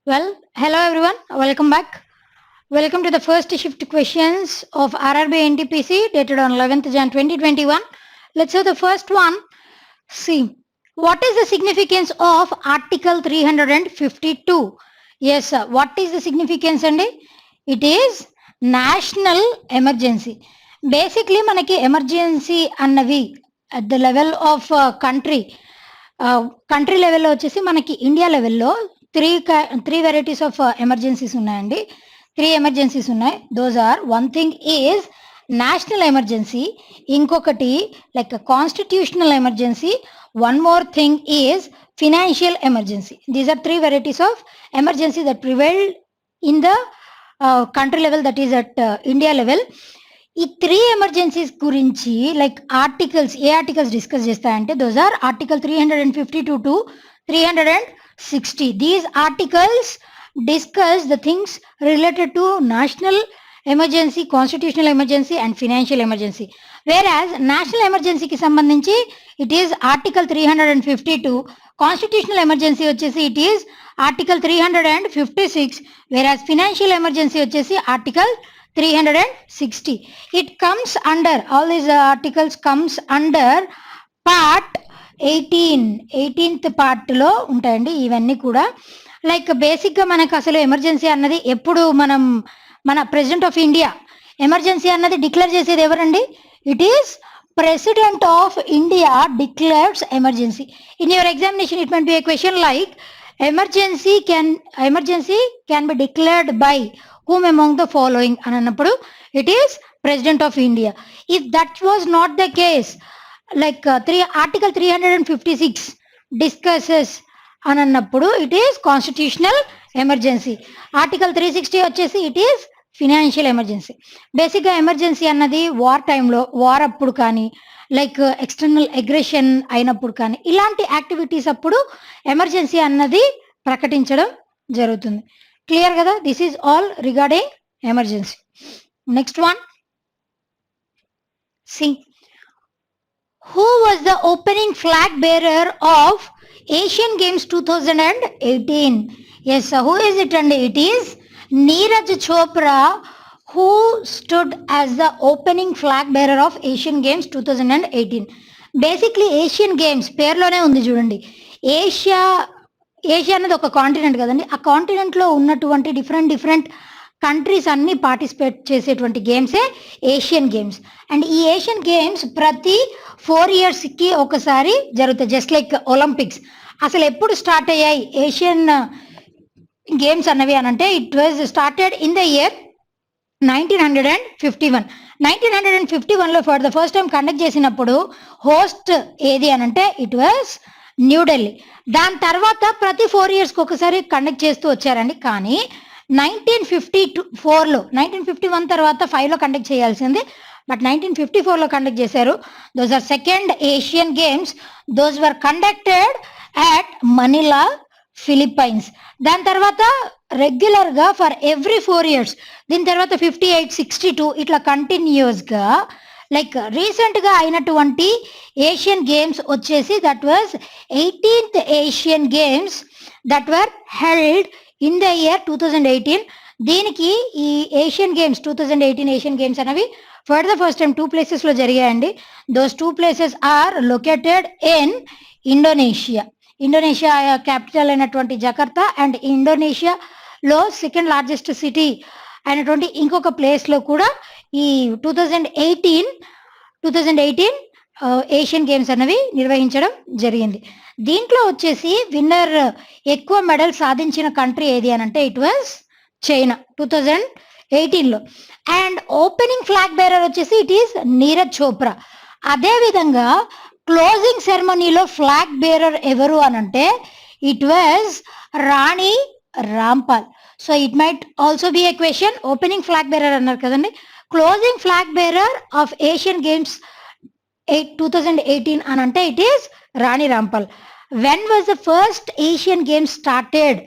Hello everyone, welcome back. Welcome to the first shift questions of RRB NTPC dated on 11th Jan 2021. Let's have the first one. See, what is the significance of Article 352? Yes, sir. What is the significance అండి? It is national emergency. Basically మనకి emergency అన్నవి at the level of country country లెవెల్లో వచ్చేసి మనకి India లెవెల్లో three varieties of emergencies ఉన్నాయండి. 3 emergencies ఉన్నాయి. Those are, one thing is national emergency, ఇంకొకటి like constitutional emergency, one more thing is financial emergency. These are 3 varieties of emergency that prevailed in the country level, that is at India level. ఈ 3 emergencies గురించి like a articles discuss చేస్తాయంటే those are article 352 to 360. These articles discuss the things related to national emergency, constitutional emergency and financial emergency. Whereas national emergency కి సంబంధించి it is article 352, constitutional emergency వచ్చేసి it is article 356, whereas financial emergency వచ్చేసి article 360. It comes under, all these articles comes under part 18th part లో ఉంటాయండి ఇవన్నీ కూడా. Like బేసిక్గా మనకు అసలు ఎమర్జెన్సీ అన్నది ఎప్పుడు మన ప్రెసిడెంట్ ఆఫ్ ఇండియా ఎమర్జెన్సీ అన్నది డిక్లేర్ చేసేది ఎవరండి? It is president of India declares emergency. In your examination it might B a question like emergency can be declared by whom among the following అని అన్నప్పుడు it is president of India. If that was not the case, like article 356 discusses అని అన్నప్పుడు it is constitutional emergency. Article 360 వచ్చేసి it is financial emergency. బేసిక్గా emergency అన్నది war టైంలో, war అప్పుడు కానీ లైక్ ఎక్స్టర్నల్ అగ్రెషన్ అయినప్పుడు కానీ ఇలాంటి యాక్టివిటీస్ అప్పుడు ఎమర్జెన్సీ అన్నది ప్రకటించడం జరుగుతుంది. క్లియర్ కదా? This is all regarding emergency. Next one, see who was the opening flag bearer of Asian Games 2018? Yes, who is it? And it is Neeraj Chopra who stood as the opening flag bearer of Asian Games 2018. Basically Asian Games పేర్లోనే ఉంది చూడండి. Asia అన్నది ఒక continent కదండి. ఆ కాంటినెంట్లో ఉన్నటువంటి different countries అన్ని participate చేసేటువంటి గేమ్సే Asian games. And ఈ ఏషియన్ గేమ్స్ ప్రతి 4 yearsకి ఒకసారి జరుగుతాయి, జస్ట్ లైక్ ఒలింపిక్స్. అసలు ఎప్పుడు స్టార్ట్ అయ్యాయి ఏషియన్ గేమ్స్ అన్నవి అని అంటే it was started in the year 1951. 1951లో for the first time conduct చేసినప్పుడు హోస్ట్ ఏది అని అంటే ఇట్ వాజ్ న్యూఢిల్లీ. దాని తర్వాత ప్రతి 4 yearsకి ఒకసారి కండక్ట్ చేస్తూ వచ్చారండి. కానీ 1954లో, 1951 తర్వాత 5లో కండక్ట్ చేయాల్సింది, బట్ 1954లో కండక్ట్ చేశారు. Those are second Asian games. Those were conducted at Manila, Philippines. దాని తర్వాత రెగ్యులర్గా ఫర్ ఎవ్రీ 4 years, దీని తర్వాత 58, 62 ఇట్లా కంటిన్యూస్గా లైక్ రీసెంట్గా అయినటువంటి ఏషియన్ గేమ్స్ వచ్చేసి that was 18th Asian games that were held in the year 2018. దీనికి ఈ ఏషియన్ గేమ్స్ 2018 ఏషియన్ గేమ్స్ అనేవి for the first time 2 places జరిగాయండి. Those 2 places are located in Indonesia. Indonesia capital అయినటువంటి Jakarta and ఇండోనేషియాలో second largest city అయినటువంటి ఇంకొక ప్లేస్లో కూడా ఈ 2018 ఏషియన్ గేమ్స్ అనేవి నిర్వహించడం జరిగింది. దీంట్లో వచ్చేసి విన్నర్ ఎక్కువ మెడల్ సాధించిన కంట్రీ ఏది అని అంటే ఇట్ వాజ్ చైనా 2018లో. అండ్ ఓపెనింగ్ ఫ్లాగ్ బేరర్ వచ్చేసి ఇట్ ఈస్ నీరజ్ చోప్రా. అదేవిధంగా క్లోజింగ్ సెరమనీలో ఫ్లాగ్ బేరర్ ఎవరు అని అంటే it was Rani Rampal. So it might also be a question. Opening flag bearer అన్నారు కదండి. Closing flag bearer of Asian games 2018 అని అంటే it is Rani Rampal. When was the first Asian games started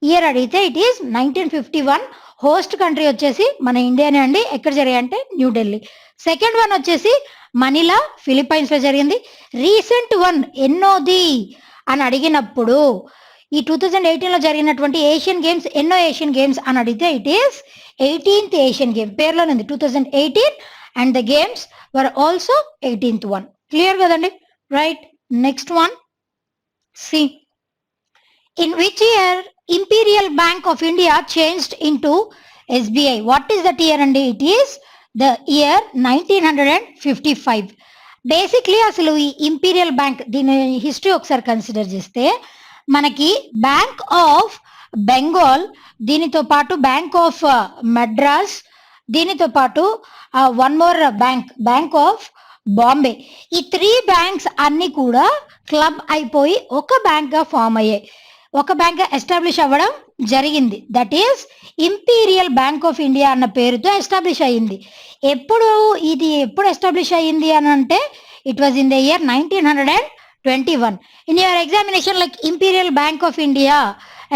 year అడిగితే it is 1951. Host country వచ్చేసి మన ఇండియానే అండి. ఎక్కడ జరిగాయంటే New Delhi. Second one వచ్చేసి మనీలా, ఫిలిప్పైన్స్లో జరిగింది. రీసెంట్ వన్ ఎన్నోది అని అడిగినప్పుడు ఈ 2018లో జరిగినటువంటి ఏషియన్ గేమ్స్ ఎన్నో ఏషియన్ గేమ్స్ అని అడిగితే it is 18th Asian game. పేరులోనే ఉంది 2018 and the games were also 18th one. Clear కదండి? Right. Next one, C in which year Imperial bank of India changed into SBI? What is that year అండి? It is the year 1955. Basically అసలు ఈ Imperial Bank దీని history ఒకసారి consider చేస్తే మనకి bank of Bengal, దీనితో పాటు బ్యాంక్ ఆఫ్ మద్రాస్, దీనితో పాటు one more bank of Bombay, ఈ 3 బ్యాంక్స్ అన్ని కూడా క్లబ్ అయిపోయి ఒక బ్యాంక్ గా ఫామ్ అయ్యాయి, ఒక బ్యాంక్ గా ఎస్టాబ్లిష్ అవ్వడం జరిగింది. That is imperial bank of India అన్న పేరుతో ఎస్టాబ్లిష్ అయ్యింది. ఇది ఎప్పుడు ఎస్టాబ్లిష్ అయ్యింది అని అంటే it was in the year 1921. In your examination like Imperial bank of India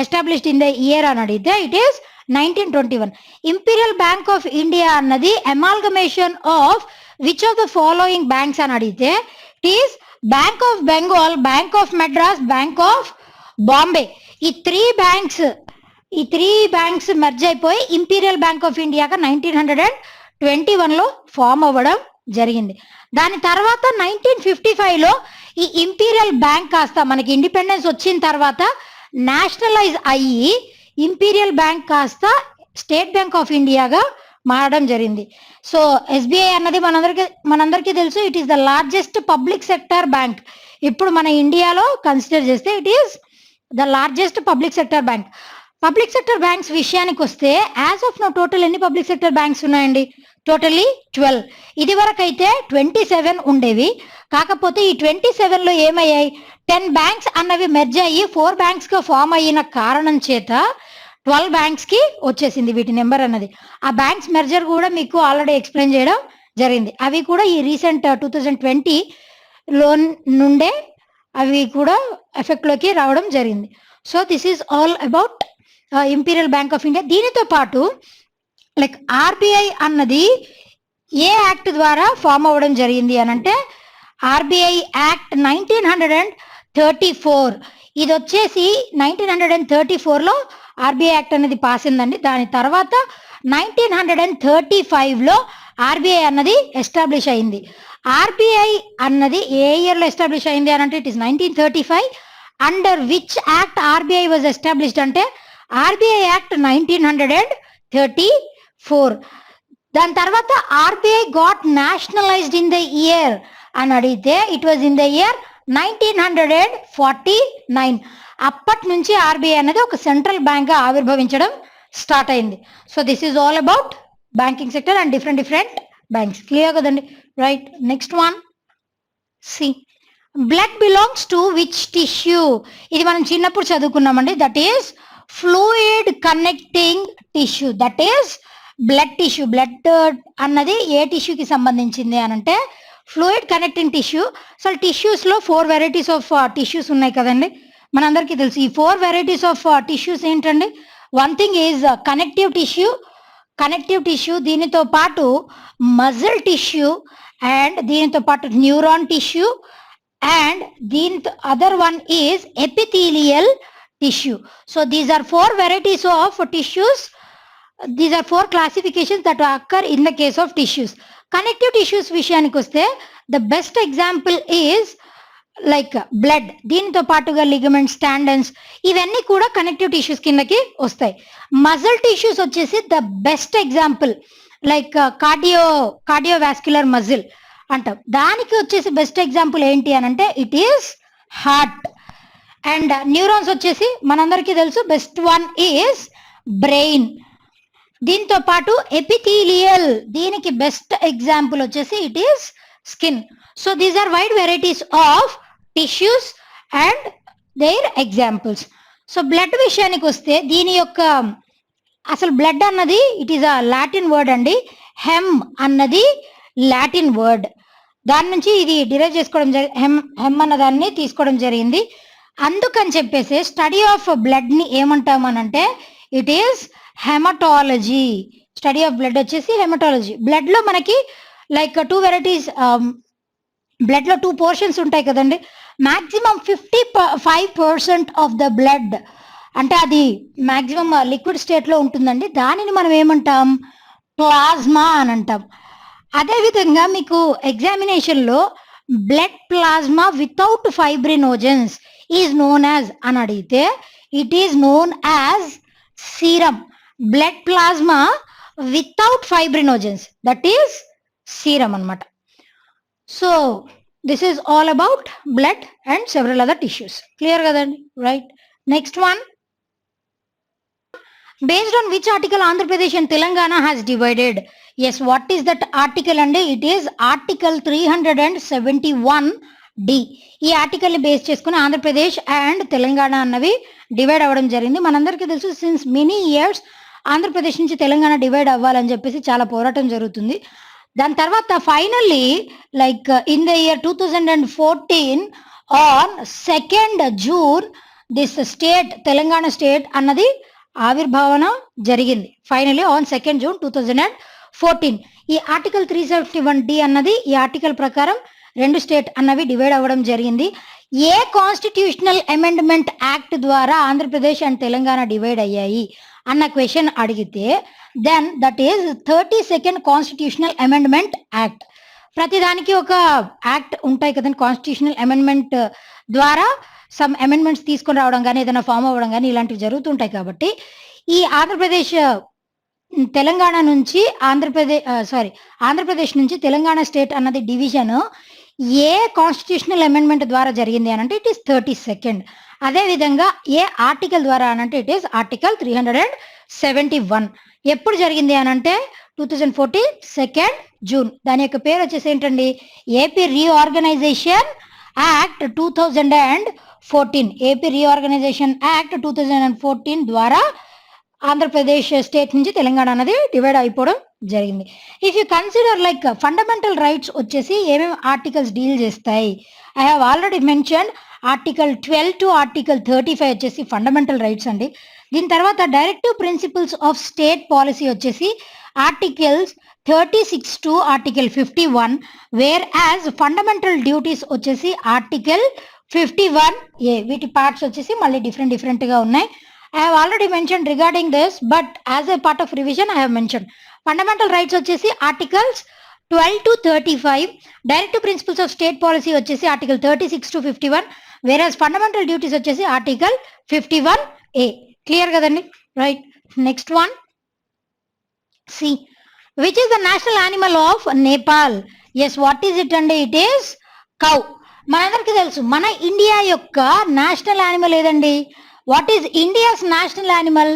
established in the year అని అడిగితే it is 1921. Imperial bank of India అన్నది amalgamation of which of the following banks అని అడిగితే it is Bank of Bengal, Bank of Madras, Bank of Bombay. ఈ 3 banks merge అయిపోయి ఇంపీరియల్ bank ఆఫ్ ఇండియాగా 1921లో ఫామ్ అవ్వడం జరిగింది. దాని తర్వాత 1955లో ఈ ఇంపీరియల్ బ్యాంక్ కాస్త మనకి ఇండిపెండెన్స్ వచ్చిన తర్వాత నేషనలైజ్ అయ్యి ఇంపీరియల్ బ్యాంక్ కాస్త స్టేట్ బ్యాంక్ ఆఫ్ ఇండియాగా మారడం జరిగింది. సో SBI అన్నది మనందరికీ తెలుసు, it is the largest public sector bank. ఇప్పుడు మన ఇండియాలో కన్సిడర్ చేస్తే it is the largest public sector bank. Public sector banks విషయానికి వస్తే యాజ్ ఆఫ్ నో టోటల్ ఎన్ని పబ్లిక్ సెక్టర్ బ్యాంక్స్ ఉన్నాయండి? టోటల్లీ 12. ఇది వరకు అయితే 27 ఉండేవి. కాకపోతే ఈ 27లో ఏమయ్యాయి, 10 బ్యాంక్స్ అన్నవి మెర్జ్ అయ్యి 4 బ్యాంక్స్ గా ఫామ్ అయిన కారణం చేత 12 బ్యాంక్స్ కి వచ్చేసింది వీటి నెంబర్ అన్నది. ఆ బ్యాంక్స్ మెర్జర్ కూడా మీకు ఆల్రెడీ ఎక్స్ప్లెయిన్ చేయడం జరిగింది. అవి కూడా ఈ రీసెంట్ 2020లో నుండే అవి కూడా ఎఫెక్ట్ లోకి రావడం జరిగింది. So this is all about imperial bank of India. దీనితో పాటు లైక్ RBI అన్నది ఏ యాక్ట్ ద్వారా ఫామ్ అవ్వడం జరిగింది అని అంటే RBI యాక్ట్ 1934. ఇది వచ్చేసి 1934లో RBI యాక్ట్ అనేది పాస్ అయిందండి. దాని తర్వాత 1935లో RBI అన్నది ఎస్టాబ్లిష్ అయింది. RBI అన్నది ఏ ఇయర్ లో ఎస్టాబ్లిష్ అయింది అని అంటే it is 1935. Under which act RBI was established అంటే RBI యాక్ట్ 1934. దాని తర్వాత RBI got nationalised in the year అని అడిగితే it was in the year 1949. అప్పటి నుంచి RBI అనేది ఒక సెంట్రల్ బ్యాంక్ గా ఆవిర్భవించడం స్టార్ట్ అయింది. So this is all about banking sector and different banks. Clear కదండి? Right. Next one, C blood belongs to which tissue? ఇది మనం చిన్నప్పుడు చదువుకున్నామండి. That is fluid connecting tissue, that is blood tissue. Blood అన్నది ఏ టిష్యూకి సంబంధించింది అని అంటే ఫ్లూయిడ్ కనెక్టింగ్ టిష్యూ. అసలు టిష్యూస్లో 4 వెరైటీస్ ఆఫ్ టిష్యూస్ ఉన్నాయి కదండి, మనందరికీ తెలుసు. ఈ 4 వెరైటీస్ ఆఫ్ టిష్యూస్ ఏంటండి? One thing is connective tissue, దీనితో పాటు మజిల్ టిష్యూ, అండ్ దీనితో పాటు neuron tissue, and the other one is epithelial tissue. So these are 4 varieties of tissues. These are 4 classifications that occur in the case of tissues. Connective tissues విషయానికి వస్తే the best example is like blood. దీనితో పాటుగా ligaments, tendons, ఇవన్నీ కూడా connective tissues కిందకి వస్తాయి. Muscle tissues వచ్చేసి the best example like cardiovascular muscle అంటాం. దానికి వచ్చేసి బెస్ట్ ఎగ్జాంపుల్ ఏంటి అని అంటే it is heart. And neurons వచ్చేసి మనందరికీ తెలుసు, బెస్ట్ వన్ ఈస్ బ్రెయిన్. దీంతో పాటు ఎపిథీలియల్, దీనికి బెస్ట్ ఎగ్జాంపుల్ వచ్చేసి it is skin. So these are wide varieties of tissues and their examples. So blood విషయానికి వస్తే దీని యొక్క అసలు బ్లడ్ అన్నది it is a Latin word అండి. హెమ్ అన్నది లాటిన్ వర్డ్, దాని నుంచి ఇది డిరైవ్ చేసుకోవడం హెమ్ అన్న దాన్ని తీసుకోవడం జరిగింది. అందుకని చెప్పేసి స్టడీ ఆఫ్ బ్లడ్ ని ఏమంటామనంటే it is haematology. Study of blood వచ్చేసి హెమటాలజీ. బ్లడ్ లో మనకి లైక్ 2 వెరైటీస్, బ్లడ్ లో 2 పోర్షన్స్ ఉంటాయి కదండి. మాక్సిమం 55% ఆఫ్ ద బ్లడ్, అంటే అది మాక్సిమం లిక్విడ్ స్టేట్లో ఉంటుందండి. దానిని మనం ఏమంటాం? ప్లాజ్మా అని అంటాం. అదేవిధంగా మీకు ఎగ్జామినేషన్లో blood plasma without fibrinogens is known as అని అడిగితే it is known as serum. Blood plasma without fibrinogens, that is serum అనమాట. So this is all about blood and several other tissues. Clear కదండి? Right. Next one, based on which article Andhra Pradesh and Telangana has divided? Yes, what is that article? And it is article 371D. ఈ article ని base చేసుకుని Andhra Pradesh and Telangana అన్నవి divide అవ్వడం జరిగింది. మనందరికీ తెలుసు, since many years Andhra Pradesh నుంచి తెలంగాణ డివైడ్ అవ్వాలని చెప్పేసి చాలా పోరాటం జరుగుతుంది. దాని తర్వాత finally like in the year 2014 on 2nd June this state, Telangana state అన్నది ఆవిర్భావన జరిగింది. Finally on 2nd June 2014. ఈ ఆర్టికల్ 371D అన్నది ఈ ఆర్టికల్ ప్రకారం రెండు స్టేట్ అన్నవి డివైడ్ అవ్వడం జరిగింది. ఏ కాన్స్టిట్యూషనల్ అమెండ్మెంట్ యాక్ట్ ద్వారా ఆంధ్రప్రదేశ్ అండ్ తెలంగాణ డివైడ్ అయ్యాయి అన్న క్వశ్చన్ అడిగితే then that is 32nd constitutional amendment act. ప్రతిదానికి ఒక యాక్ట్ ఉంటాయి కదండి. కాన్స్టిట్యూషనల్ అమెండ్మెంట్ ద్వారా సమ్ అమెండ్మెంట్స్ తీసుకొని రావడం కానీ ఏదైనా ఫామ్ అవ్వడం కానీ ఇలాంటివి జరుగుతుంటాయి. కాబట్టి ఈ ఆంధ్రప్రదేశ్ తెలంగాణ నుంచి ఆంధ్రప్రదేశ్ నుంచి తెలంగాణ స్టేట్ అన్నది డివిజన్ ఏ కాన్స్టిట్యూషనల్ అమెండ్మెంట్ ద్వారా జరిగింది అని అంటే ఇట్ ఈస్ 32nd. అదేవిధంగా ఏ ఆర్టికల్ ద్వారా అని అంటే ఇట్ ఈస్ ఆర్టికల్ 371. ఎప్పుడు జరిగింది అని అంటే 2014 2nd June. దాని యొక్క పేరు వచ్చేసి ఏంటండి? AP reorganisation act 2014. AP reorganisation act 2014 ద్వారా ఆంధ్రప్రదేశ్ స్టేట్ నుంచి తెలంగాణ అనేది డివైడ్ అయిపోవడం జరిగింది. If you consider like fundamental rights వచ్చేసి ఏమేమి ఆర్టికల్స్ డీల్ చేస్తాయి? I have already mention article 12 to article 35 వచ్చేసి ఫండమెంటల్ రైట్స్ అండి. దీని తర్వాత directive principles of state policy వచ్చేసి articles 36 to article 51, where as fundamental duties వచ్చేసి ఆర్టికల్ 51A. వీటి పార్ట్స్ వచ్చేసి మళ్ళీ డిఫరెంట్గా ఉన్నాయి. I have already mentioned regarding this, but as a part of revision I have mentioned. Fundamental rights వచ్చేసి articles 12 to 35, directive principles of state policy వచ్చేసి article 36 to 51, whereas fundamental duties వచ్చేసి article 51A. Clear కదండి? Right. Next one. See, which is the national animal of Nepal? Yes, what is it? And it is cow. మనందరికీ తెలుసు మన India యొక్క national animal ఏదండి? What is India's national animal?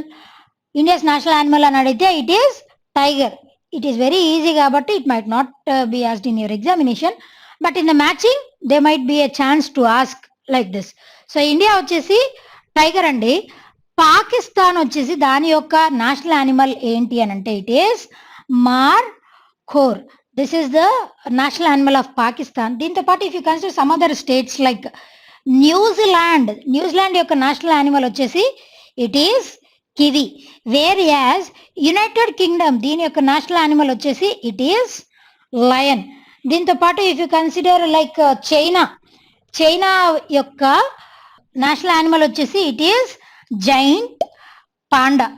India's national animal అని అడిగితే it is tiger. It is very easy కాబట్టి it might not be asked in your examination, but in the matching they might be a chance to ask like this. So India వచ్చేసి tiger అండి. పాకిస్తాన్ వచ్చేసి దాని యొక్క national animal ఏంటి అని అంటే it is markhor. This is the national animal of Pakistan. దీంతో పాటు if you consider some other states like New Zealand యొక్క నేషనల్ యానిమల్ వచ్చేసి it is kiwi. Where as United Kingdom దీని యొక్క నేషనల్ యానిమల్ వచ్చేసి ఇట్ ఈస్ లయన్. దీంతో పాటు if you consider like China యొక్క నేషనల్ యానిమల్ వచ్చేసి it is giant panda.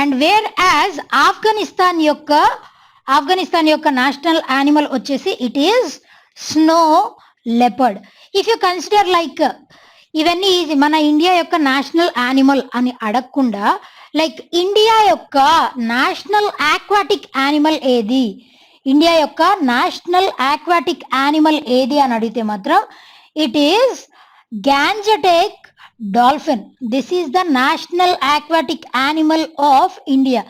And where as Afghanistan యొక్క నేషనల్ యానిమల్ వచ్చేసి it is snow leopard. If you consider like ఇవన్నీ మన ఇండియా యొక్క నేషనల్ యానిమల్ అని అడగకుండా లైక్ ఇండియా యొక్క నేషనల్ ఆక్వాటిక్ యానిమల్ ఏది, ఇండియా యొక్క నేషనల్ ఆక్వాటిక్ యానిమల్ ఏది అని అడిగితే మాత్రం it is Gangetic dolphin. This is the national aquatic animal of India.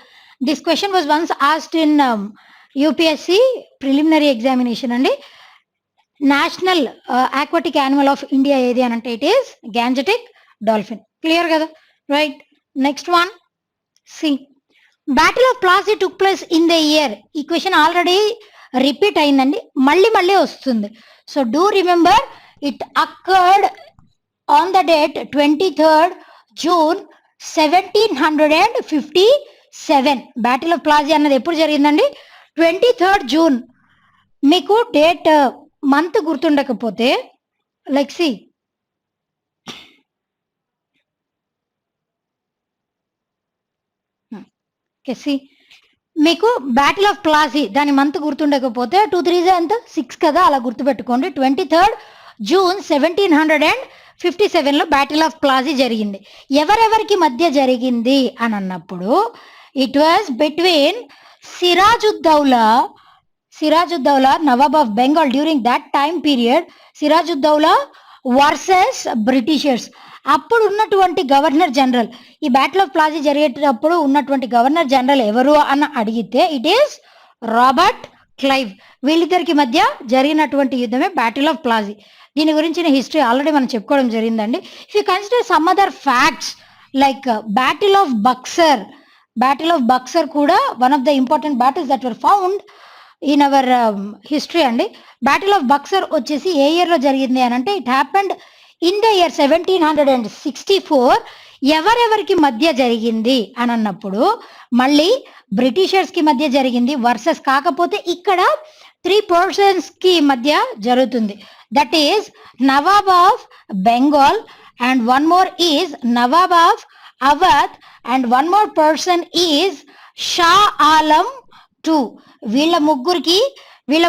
This question was once asked in UPSC preliminary examination అండి. National aquatic animal of India ఏది అని అంటే it is Gangetic dolphin. Clear కదా? Right. Next one. C, battle of Plassey took place in the year. ఈ question already repeat అయిందండి, మళ్ళీ వస్తుంది. So do remember it accord on the date 23rd June 1757. Battle of Plassey అన్నది ఎప్పుడు జరిగిందండి? 23rd June. మీకు date month గుర్తుండకపోతే లైక్ సి ఓకే, సి మీకు బ్యాటిల్ ఆఫ్ ప్లాసీ దాని మంత్ గుర్తుండకపోతే 2 3 ఎంత 6 కదా, అలా గుర్తుపెట్టుకోండి. 23rd June 1757లో బ్యాటిల్ ఆఫ్ ప్లాసీ జరిగింది. ఎవరెవరికి మధ్య జరిగింది అని అన్నప్పుడు it was between Sirajuddaulah nawab of Bengal during that time period. Sirajuddaulah versus Britishers. అప్పుడు ఉన్నటువంటి గవర్నర్ జనరల్, ఈ బ్యాటిల్ ఆఫ్ ప్లాసీ జరిగేటప్పుడు ఉన్నటువంటి గవర్నర్ జనరల్ ఎవరు అని అడిగితే ఇట్ ఈస్ రాబర్ట్ క్లైవ్. వీళ్ళిద్దరికి మధ్య జరిగినటువంటి యుద్ధమే బ్యాటిల్ ఆఫ్ ప్లాసీ. దీని గురించిన హిస్టరీ ఆల్రెడీ మనం చెప్పుకోవడం జరిగిందండి. If you consider some other facts like battle of Buxar కూడా one of the important battles that were found in our history అండి. బ్యాటిల్ ఆఫ్ బక్సర్ వచ్చేసి ఏ ఇయర్లో జరిగింది అని అంటే it happened in the year 1764. ఎవరెవరికి మధ్య జరిగింది అని అన్నప్పుడు మళ్ళీ బ్రిటిషర్స్కి మధ్య జరిగింది వర్సెస్, కాకపోతే ఇక్కడ 3 persons కి మధ్య జరుగుతుంది. That is Nawab of Bengal and one more is Nawab of Awadh and one more person is Shah Alam II. వీళ్ళ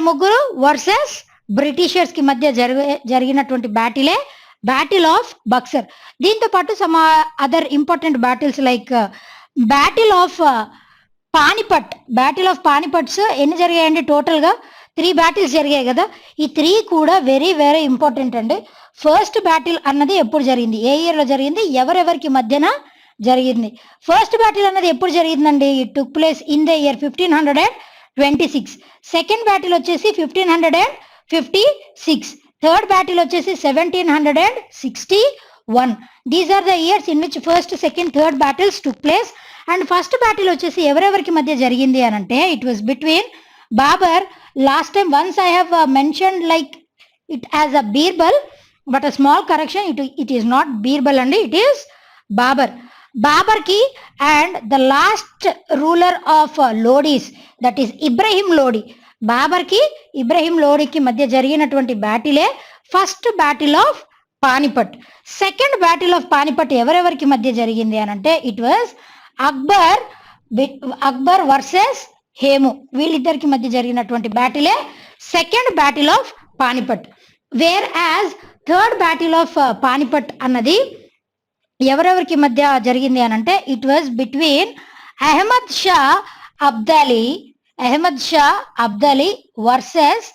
ముగ్గురు వర్సెస్ బ్రిటిషర్స్ కి మధ్య జరిగినటువంటి బ్యాటిల్ ఆఫ్ బక్సర్. దీంతో పాటు some other important battles like battle of Panipats ఎన్ని జరిగాయండి? టోటల్గా 3 బ్యాటిల్స్ జరిగాయి కదా. ఈ 3 కూడా వెరీ వెరీ ఇంపార్టెంట్ అండి. ఫస్ట్ బ్యాటిల్ అన్నది ఎప్పుడు జరిగింది, ఏ ఇయర్లో జరిగింది, ఎవరెవరికి మధ్యన జరిగింది? ఫస్ట్ బ్యాటిల్ అన్నది ఎప్పుడు జరిగిందండి? It took place in the year 1526. Second battle వచ్చేసి 1556. థర్డ్ బ్యాటిల్ వచ్చేసి 1761. These are the years in which first, second, third battles took place. And first battle వచ్చేసి ఎవరెవరికి మధ్య జరిగింది అని అంటే it was between Babur. Last time once I have mention like it as a Birbal, but a small correction, it is not Birbal అండి, it is బాబర్కి and the last ruler of Lodis that is Ibrahim Lodi. Ibrahim లోడికి మధ్య జరిగినటువంటి బ్యాటిలే first battle of Panipat. Second battle of Panipat ఎవరెవరికి మధ్య జరిగింది అని అంటే it was Akbar versus Hemu. వీళ్ళిద్దరికి మధ్య జరిగినటువంటి బ్యాటిలే second battle of Panipat. Whereas third battle of Panipat అన్నది ఎవరెవరికి మధ్య జరిగింది అని అంటే it was between Ahmad Shah Abdali versus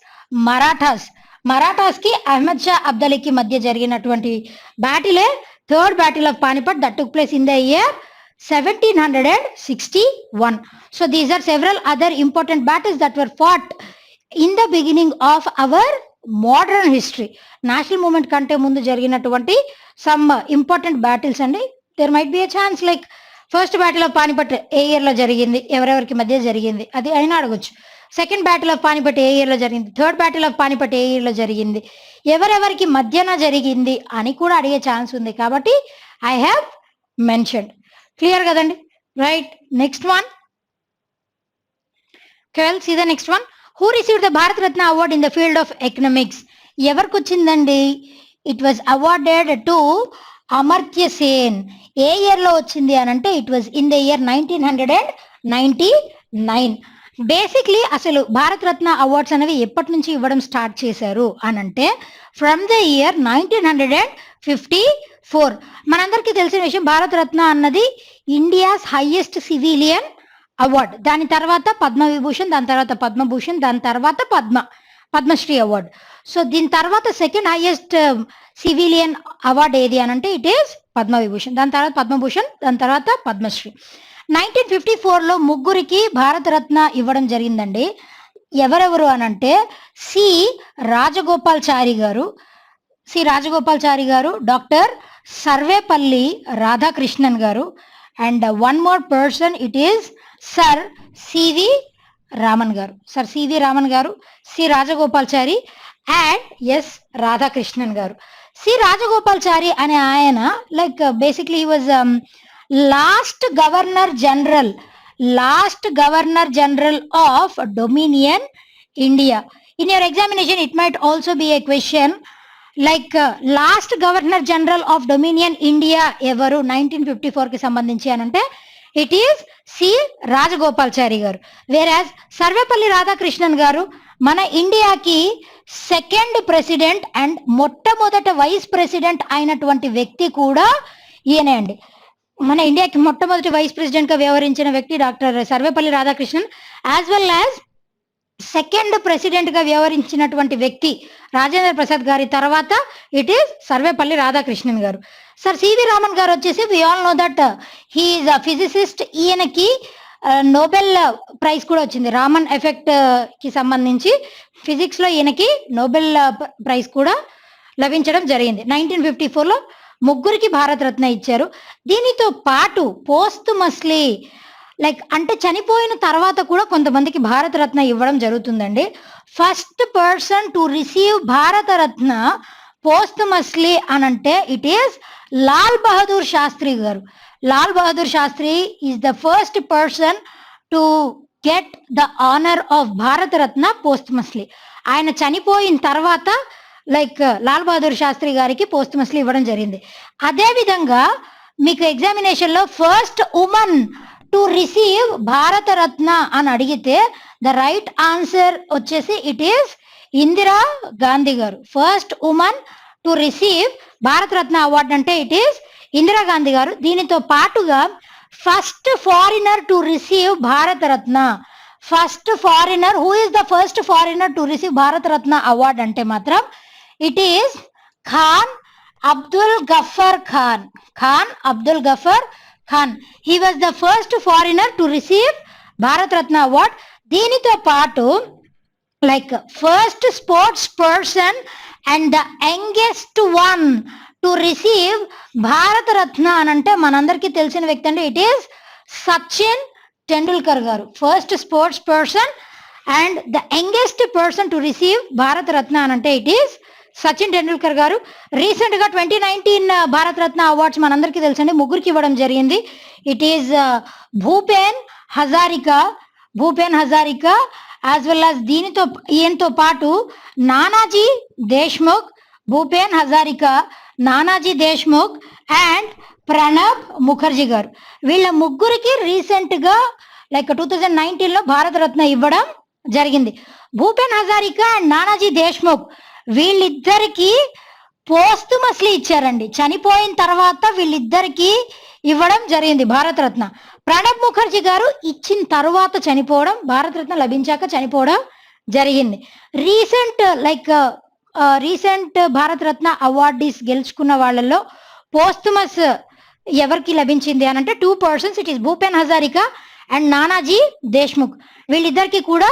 Marathas కి అహ్మద్ షా అబ్దాలీకి మధ్య జరిగినటువంటి బ్యాటిలే third battle of Panipat that took place in the year 1761. So these are several other important battles that were fought in the beginning of our modern history. National movement కంటే ముందు జరిగినటువంటి some important battles అండి. There might be a chance like first battle of Panipat ఏ ఇయర్లో జరిగింది, ఎవరెవరికి మధ్య జరిగింది అది అయినా అడగొచ్చు. సెకండ్ బ్యాటిల్ ఆఫ్ పానిపట్ ఏ ఇయర్లో జరిగింది, థర్డ్ బ్యాటిల్ ఆఫ్ పానిపట్ ఏ ఇయర్లో జరిగింది, ఎవరెవరికి మధ్యన జరిగింది అని కూడా అడిగే ఛాన్స్ ఉంది. కాబట్టి ఐ హ్యావ్ మెన్షన్డ్. క్లియర్ కదండి? Right. Next one. Well, see the next one. Who received the Bharat Ratna award in the field of economics? ఎవరికి వచ్చిందండి? It was awarded to Amartya Sen. ఏ ఇయర్లో వచ్చింది అని అంటే it was in the year 1999. Basically అసలు భారత రత్న awards అనేవి ఎప్పటి నుంచి ఇవ్వడం స్టార్ట్ చేశారు అని అంటే ఫ్రమ్ ద ఇయర్ 1954. మనందరికీ తెలిసిన విషయం, భారత రత్న అన్నది ఇండియాస్ హైయెస్ట్ సివిలియన్ అవార్డ్. దాని తర్వాత పద్మవిభూషణ్, దాని తర్వాత పద్మభూషణ్, దాని తర్వాత పద్మశ్రీ అవార్డ్. సో దీని తర్వాత సెకండ్ హైయెస్ట్ సివిలియన్ అవార్డ్ ఏది అని అంటే ఇట్ ఈస్ పద్మవిభూషణ్, దాని తర్వాత పద్మభూషణ్, దాని తర్వాత పద్మశ్రీ. 1954లో ముగ్గురికి భారతరత్న ఇవ్వడం జరిగిందండి. ఎవరెవరు అనంటే సి రాజగోపాల్చారి గారు, doctor Sarvepalli Radhakrishnan garu, and one more person it is sir C V Raman garu, C Rajagopalachari and S Radhakrishnan garu. C Rajagopalachari అనే ఆయన like basically he was last governor general of dominion India. In your examination it might also be a question like last governor general of dominion India ఎవరు 1954కి సంబంధించి అని అంటే it is C Rajagopalachari గారు. వేరాజ్ సర్వేపల్లి రాధాకృష్ణన్ గారు మన ఇండియాకి సెకండ్ ప్రెసిడెంట్ అండ్ మొట్టమొదట వైస్ ప్రెసిడెంట్ అయినటువంటి వ్యక్తి కూడా ఈయనే అండి. మన ఇండియాకి మొట్టమొదటి వైస్ ప్రెసిడెంట్ గా వ్యవహరించిన వ్యక్తి doctor Sarvepalli Radhakrishnan, as well as second president గా వ్యవహరించినటువంటి వ్యక్తి రాజేంద్ర ప్రసాద్ గారి తర్వాత ఇట్ ఈస్ సర్వేపల్లి రాధాకృష్ణన్ గారు. సార్ సివి రామన్ గారు వచ్చేసి we all know that he is a physicist. ఈయనకి నోబెల్ ప్రైజ్ కూడా వచ్చింది. రామన్ ఎఫెక్ట్ కి సంబంధించి ఫిజిక్స్ లో ఈయనకి నోబెల్ ప్రైజ్ కూడా లభించడం జరిగింది. 1954లో ముగ్గురికి భారత రత్న ఇచ్చారు. దీనితో పాటు పోస్ట్మస్లీ లైక్ అంటే చనిపోయిన తర్వాత కూడా కొంతమందికి భారత రత్న ఇవ్వడం జరుగుతుందండి. First person to receive Bharat Ratna posthumously అనంటే ఇట్ ఈస్ లాల్ బహదూర్ శాస్త్రి గారు. Lal Bahadur Shastri is the first person to get the honour of Bharat Ratna posthumously. ఆయన చనిపోయిన తర్వాత లైక్ లాల్ బహదూర్ శాస్త్రి గారికి పోస్ట్మస్లీ ఇవ్వడం జరిగింది. అదే విధంగా మీకు ఎగ్జామినేషన్ లో first women to receive Bharat Ratna అని అడిగితే ద రైట్ ఆన్సర్ వచ్చేసి it is Indira Gandhi garu. First women to receive Bharat Ratna award అంటే ఇట్ ఈస్ ఇందిరా గాంధీ గారు. దీనితో పాటుగా first foreigner to receive Bharat Ratna, first foreigner who is the first foreigner to receive Bharat Ratna award అంటే మాత్రం it is Khan Abdul Ghaffar Khan. Khan Abdul Ghaffar Khan, he was the first foreigner to receive Bharat Ratna award. దీనితో పాటు like first sports person and the youngest one to receive Bharat Ratna అని అంటే మనందరికీ తెలిసిన వ్యక్తి అండి, ఇట్ ఈస్ సచిన్ టెండూల్కర్ గారు. First sports person and the youngest person to receive Bharat Ratna అని అంటే ఇట్ ఈస్ సచిన్ టెండూల్కర్ గారు. రీసెంట్ గా 2019 భారత రత్న అవార్డ్స్ మనందరికీ తెలుసండి, ముగ్గురికి ఇవ్వడం జరిగింది. It is Bhupen Hazarika as well as ఈయనతో పాటు నానాజీ దేశ్ముఖ్, భూపేన్ హజారికా, నానాజీ దేశ్ముఖ్ అండ్ ప్రణబ్ ముఖర్జీ గారు. వీళ్ళ ముగ్గురికి రీసెంట్ గా లైక్ 2019లో భారత రత్న ఇవ్వడం జరిగింది. భూపేన్ హజారికా అండ్ నానాజీ దేశ్ముఖ్ వీళ్ళిద్దరికి పోస్ట్మస్లీ ఇచ్చారండి. చనిపోయిన తర్వాత వీళ్ళిద్దరికి ఇవ్వడం జరిగింది భారత రత్న. ప్రణబ్ ముఖర్జీ గారు ఇచ్చిన తర్వాత చనిపోవడం, భారత రత్న లభించాక చనిపోవడం జరిగింది. రీసెంట్ భారత రత్న అవార్డీస్ గెలుచుకున్న వాళ్ళలో పోస్ట్మస్ ఎవరికి లభించింది అని అంటే 2 persons, it is Bhupen Hazarika and Nanaji Deshmukh. వీళ్ళిద్దరికి కూడా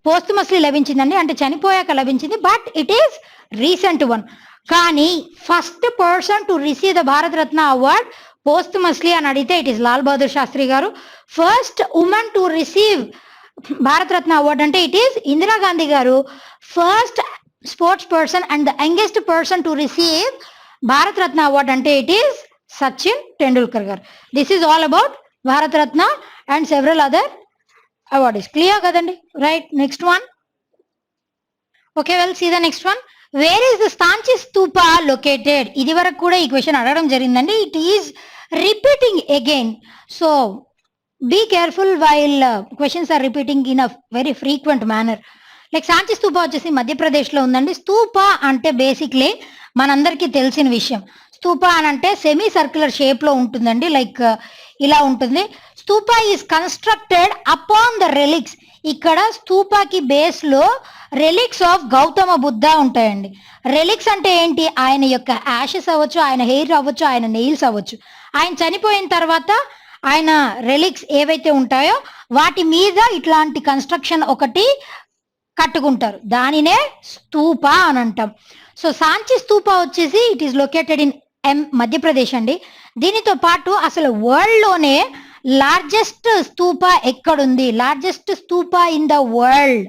పోస్ట్మస్లీ లభించిందండి, అంటే చనిపోయాక లభించింది, but it is recent one. కానీ first person to receive the Bharat Ratna award posthumously అని అడిగితే it is Lal Bahadur Shastri garu. First women to receive Bharat Ratna award అంటే it is Indira Gandhi garu. First sports person and the youngest person to receive Bharat Ratna award అంటే it is Sachin Tendulkar garu. This is all about Bharat Ratna and several other awards. Clear కదండి? Right, next one. Okay, well see the next one. Where is the Sanchi stupa located? ఇది వరకు కూడా ఈ question అడగడం జరిగిందండి. It is repeating again, so be careful while questions are repeating in a very frequent manner. Like Sanchi stupa వచ్చేసి మధ్యప్రదేశ్లో ఉందండి. స్తూప అంటే బేసిక్లీ మనందరికీ తెలిసిన విషయం. స్తూప అని అంటే సెమీ సర్క్యులర్ షేప్లో ఉంటుందండి, లైక్ ఇలా ఉంటుంది. Stupa is constructed upon the relics. ఇక్కడ స్తూపాకి బేస్లో రెలిక్స్ ఆఫ్ గౌతమ బుద్ధ ఉంటాయండి. రెలిక్స్ అంటే ఏంటి? ఆయన యొక్క యాషెస్ అవ్వచ్చు, ఆయన హెయిర్ అవ్వచ్చు, ఆయన నెయిల్స్ అవ్వచ్చు. ఆయన చనిపోయిన తర్వాత ఆయన రెలిక్స్ ఏవైతే ఉంటాయో వాటి మీద ఇట్లాంటి కన్స్ట్రక్షన్ ఒకటి కట్టుకుంటారు, దానినే స్తూప అని అంటాం. సో సాంచి స్తూప వచ్చేసి it is located in Madhya Pradesh అండి. దీనితో పాటు అసలు వరల్డ్లోనే లార్జెస్ట్ స్తూప ఎక్కడుంది, largest stupa in the world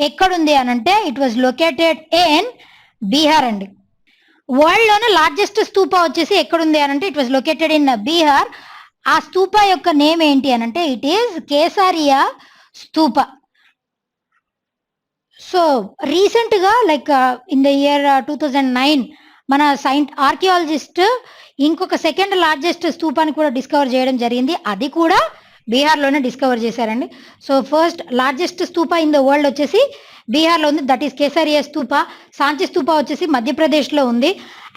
ఎక్కడుంది అని అంటే it was located in Bihar అండి. వరల్డ్లోనే లార్జెస్ట్ స్తూప వచ్చేసి ఎక్కడుంది అని అంటే it was located in Bihar. ఆ స్తూప యొక్క నేమ్ ఏంటి అని అంటే ఇట్ ఈస్ కేసారియా స్తూప. సో రీసెంట్గా లైక్ ఇన్ ద ఇయర్ 2009 మన ఆర్కియాలజిస్ట్ ఇంకొక సెకండ్ లార్జెస్ట్ స్తూపాన్ని కూడా డిస్కవర్ చేయడం జరిగింది. అది కూడా బీహార్లోనే డిస్కవర్ చేశారండి. So first largest stupa in the world వచ్చేసి బీహార్లో ఉంది, దట్ ఈస్ కేసరియా స్తూప. సాంచి స్తూప వచ్చేసి మధ్యప్రదేశ్లో ఉంది.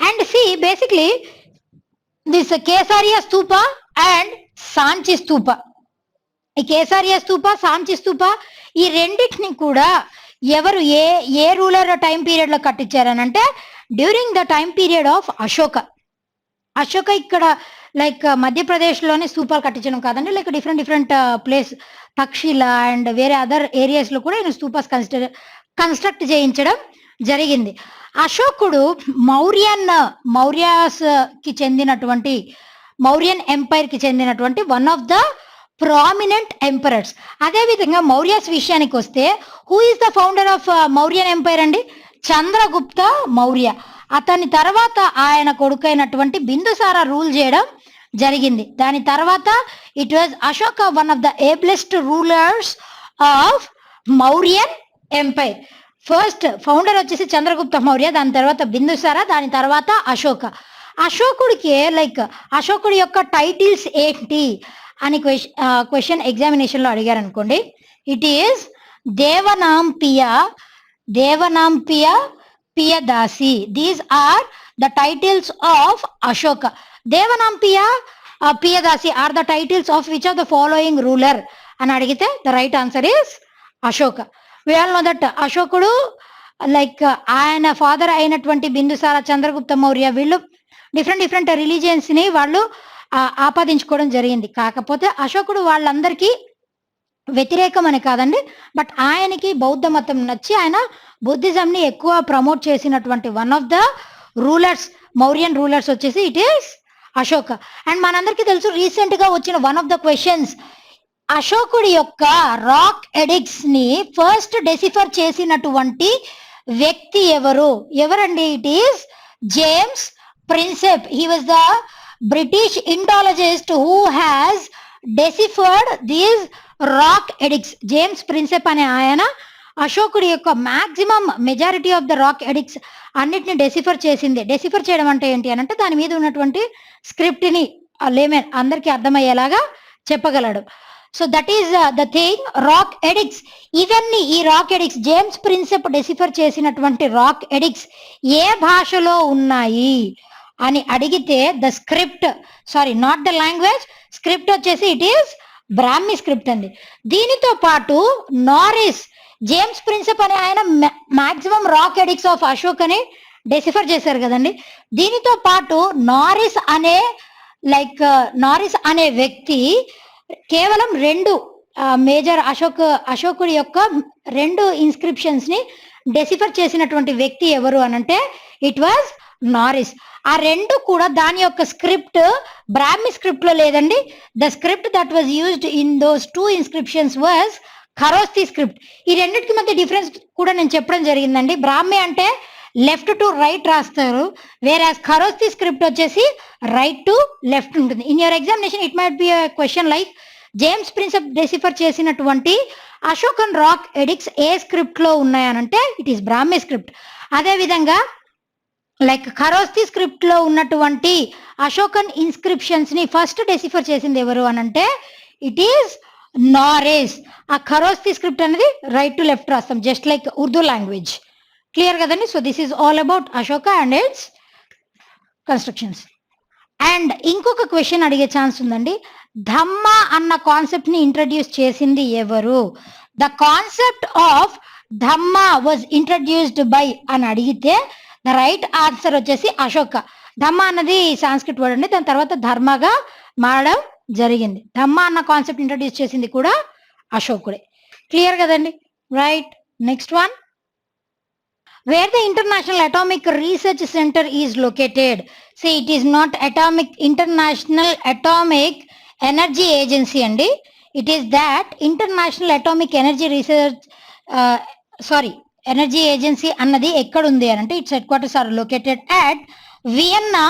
And see basically this Kesariya stupa and Sanchi stupa, ఈ కేసరియా స్తూప, సాంచి స్తూప, ఈ రెండింటిని కూడా ఎవరు ఏ రూలర్ టైం పీరియడ్ లో కట్టించారని అంటే during the time period of Ashoka. Ashoka ఇక్కడ లైక్ మధ్యప్రదేశ్లోనే స్తూపాలు కట్టించడం కాదండి, like different place Takshila and వేరే అదర్ ఏరియాస్లో కూడా ఆయన స్తూపాస్ కన్స్ట్రక్ట్ చేయించడం జరిగింది. అశోకుడు మౌర్యాస్కి చెందినటువంటి మౌర్యన్ ఎంపైర్కి చెందినటువంటి one of the prominent emperors. అదేవిధంగా మౌర్యాస్ విషయానికి వస్తే who is the founder of Mauryan empire అండి? చంద్రగుప్త మౌర్య. అతని తర్వాత ఆయన కొడుకైనటువంటి బిందుసార రూల్ చేయడం జరిగింది. దాని తర్వాత it was Ashoka one of the ablest rulers of Mauryan empire. First founder వచ్చేసి చంద్రగుప్త మౌర్య, దాని తర్వాత బిందుసార, దాని తర్వాత అశోక. అశోకుడికి లైక్ అశోకుడి యొక్క టైటిల్స్ ఏంటి అని క్వశ్చన్ ఎగ్జామినేషన్లో అడిగారు అనుకోండి. It is Devanampiya Piyadasi. These are the titles of Ashoka. Devanampiya Piyadasi are the titles of which of the following ruler అని అడిగితే the right answer is Ashoka. We all know that అశోకుడు లైక్ ఆయన ఫాదర్ అయినటువంటి బిందుసార, చంద్రగుప్త మౌర్య వీళ్ళు డిఫరెంట్ రిలీజియన్స్ ని వాళ్ళు ఆపాదించుకోవడం జరిగింది. కాకపోతే అశోకుడు వాళ్ళందరికీ వ్యతిరేకం అని కాదండి, బట్ ఆయనకి బౌద్ధ మతం నచ్చి ఆయన బుద్ధిజంని ఎక్కువ ప్రమోట్ చేసినటువంటి one of the rulers, Mauryan rulers వచ్చేసి ఇట్ ఈస్ అశోక. అండ్ మనందరికీ తెలుసు రీసెంట్ గా వచ్చిన వన్ ఆఫ్ ద క్వశ్చన్స్, అశోకుడి యొక్క రాక్ ఎడిక్ట్స్ ని ఫస్ట్ డెసిఫర్ చేసినటువంటి వ్యక్తి ఎవరండి? It is James Prinsep. He was the British Indologist who has deciphered these rock edicts. James Prinsep అనే ఆయన అశోకుడి యొక్క maximum majority of the rock addicts అన్నిటిని decipher చేసింది. డెసిఫర్ చేయడం అంటే ఏంటి అని అంటే దాని మీద ఉన్నటువంటి స్క్రిప్ట్ని లేమెన్ అందరికీ అర్థమయ్యేలాగా చెప్పగలడు. So that is the thing, rock edicts. ఇవన్నీ ఈ rock edicts James Prinsep decipher చేసినటువంటి రాక్ ఎడిక్ట్స్ ఏ భాషలో ఉన్నాయి అని అడిగితే the script, sorry not the language, script వచ్చేసి ఇట్ ఈస్ బ్రాహ్మీ స్క్రిప్ట్ అండి. దీనితో పాటు నారిస్, జేమ్స్ ప్రిన్సెప్ అనే ఆయన maximum rock edicts of Ashok అని డెసిఫర్ చేశారు కదండి. దీనితో పాటు నారిస్ అనే వ్యక్తి కేవలం 2 మేజర్ అశోకుడి యొక్క 2 ఇన్స్క్రిప్షన్స్ ని డెసిఫర్ చేసినటువంటి వ్యక్తి ఎవరు అనంటే ఇట్ వాజ్ నారిస్. ఆ 2 కూడా దాని యొక్క స్క్రిప్ట్ బ్రాహ్మీ స్క్రిప్ట్ లో లేదండి. The script that was used in those 2 inscriptions was Kharosthi script. ఈ రెండింటికి మధ్య డిఫరెన్స్ కూడా నేను చెప్పడం జరిగిందండి. బ్రాహ్మీ అంటే లెఫ్ట్ టు రైట్ రాస్తారు, వేరే ఖరోస్తి స్క్రిప్ట్ వచ్చేసి రైట్ టు లెఫ్ట్ ఉంటుంది. In your examination it might be a question like James Prinsep decipher చేసినటువంటి అశోకన్ రాక్ ఎడిక్ట్స్ ఏ స్క్రిప్ట్ లో ఉన్నాయనంటే ఇట్ ఈస్ బ్రాహ్మీ స్క్రిప్ట్. అదే విధంగా లైక్ ఖరోస్తి స్క్రిప్ట్ లో ఉన్నటువంటి అశోకన్ ఇన్స్క్రిప్షన్స్ ని ఫస్ట్ డెసిఫర్ చేసింది ఎవరు అనంటే ఇట్ ఈస్ నారిస్. ఆ ఖరోస్తి స్క్రిప్ట్ అనేది రైట్ టు లెఫ్ట్ రాస్తాం, just like Urdu language. Clear కదండి? So this is all about Ashoka and it's constructions. And ఇంకొక క్వశ్చన్ అడిగే ఛాన్స్ ఉందండి. ధమ్మ అన్న కాన్సెప్ట్ ని ఇంట్రడ్యూస్ చేసింది ఎవరు? The concept of Dhamma was introduced by అని అడిగితే ద రైట్ ఆన్సర్ వచ్చేసి అశోక. ధమ్మ అన్నది సాంస్క్రిట్ వర్డ్ అండి, దాని తర్వాత ధర్మగా మారడం జరిగింది. ధమ్మ అన్న కాన్సెప్ట్ ఇంట్రడ్యూస్ చేసింది కూడా అశోకుడే. క్లియర్ కదండి? Right. Next one, where the International Atomic Research Center is located. See, it is not International Atomic Energy Agency andi. It is that International Atomic Energy Research Energy Agency అన్నది ఎక్కడ ఉంది అంటే its headquarters are located at Vienna,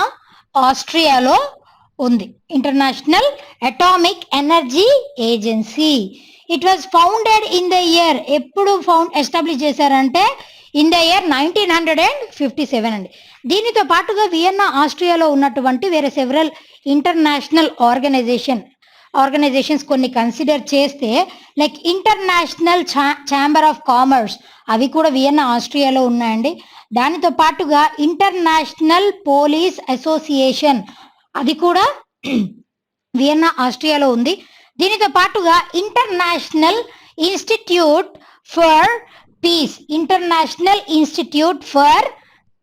ఆస్ట్రియాలో ఉంది. International atomic energy agency. It was founded in the year, ఎప్పుడు establish చేశారంటే in the year 1957 అండి. దీనితో పాటుగా వియన్నా, ఆస్ట్రియాలో ఉన్నటువంటి వేరే సెవరల్ ఇంటర్నేషనల్ ఆర్గనైజేషన్ ఆర్గనైజేషన్స్ కొన్ని కన్సిడర్ చేస్తే like international chamber of commerce, అవి కూడా వియన్నా ఆస్ట్రియాలో ఉన్నాయండి. దానితో పాటుగా ఇంటర్నేషనల్ పోలీస్ అసోసియేషన్, అది కూడా వియన్నా ఆస్ట్రియాలో ఉంది. దీనితో పాటుగా international institute for piece, international institute for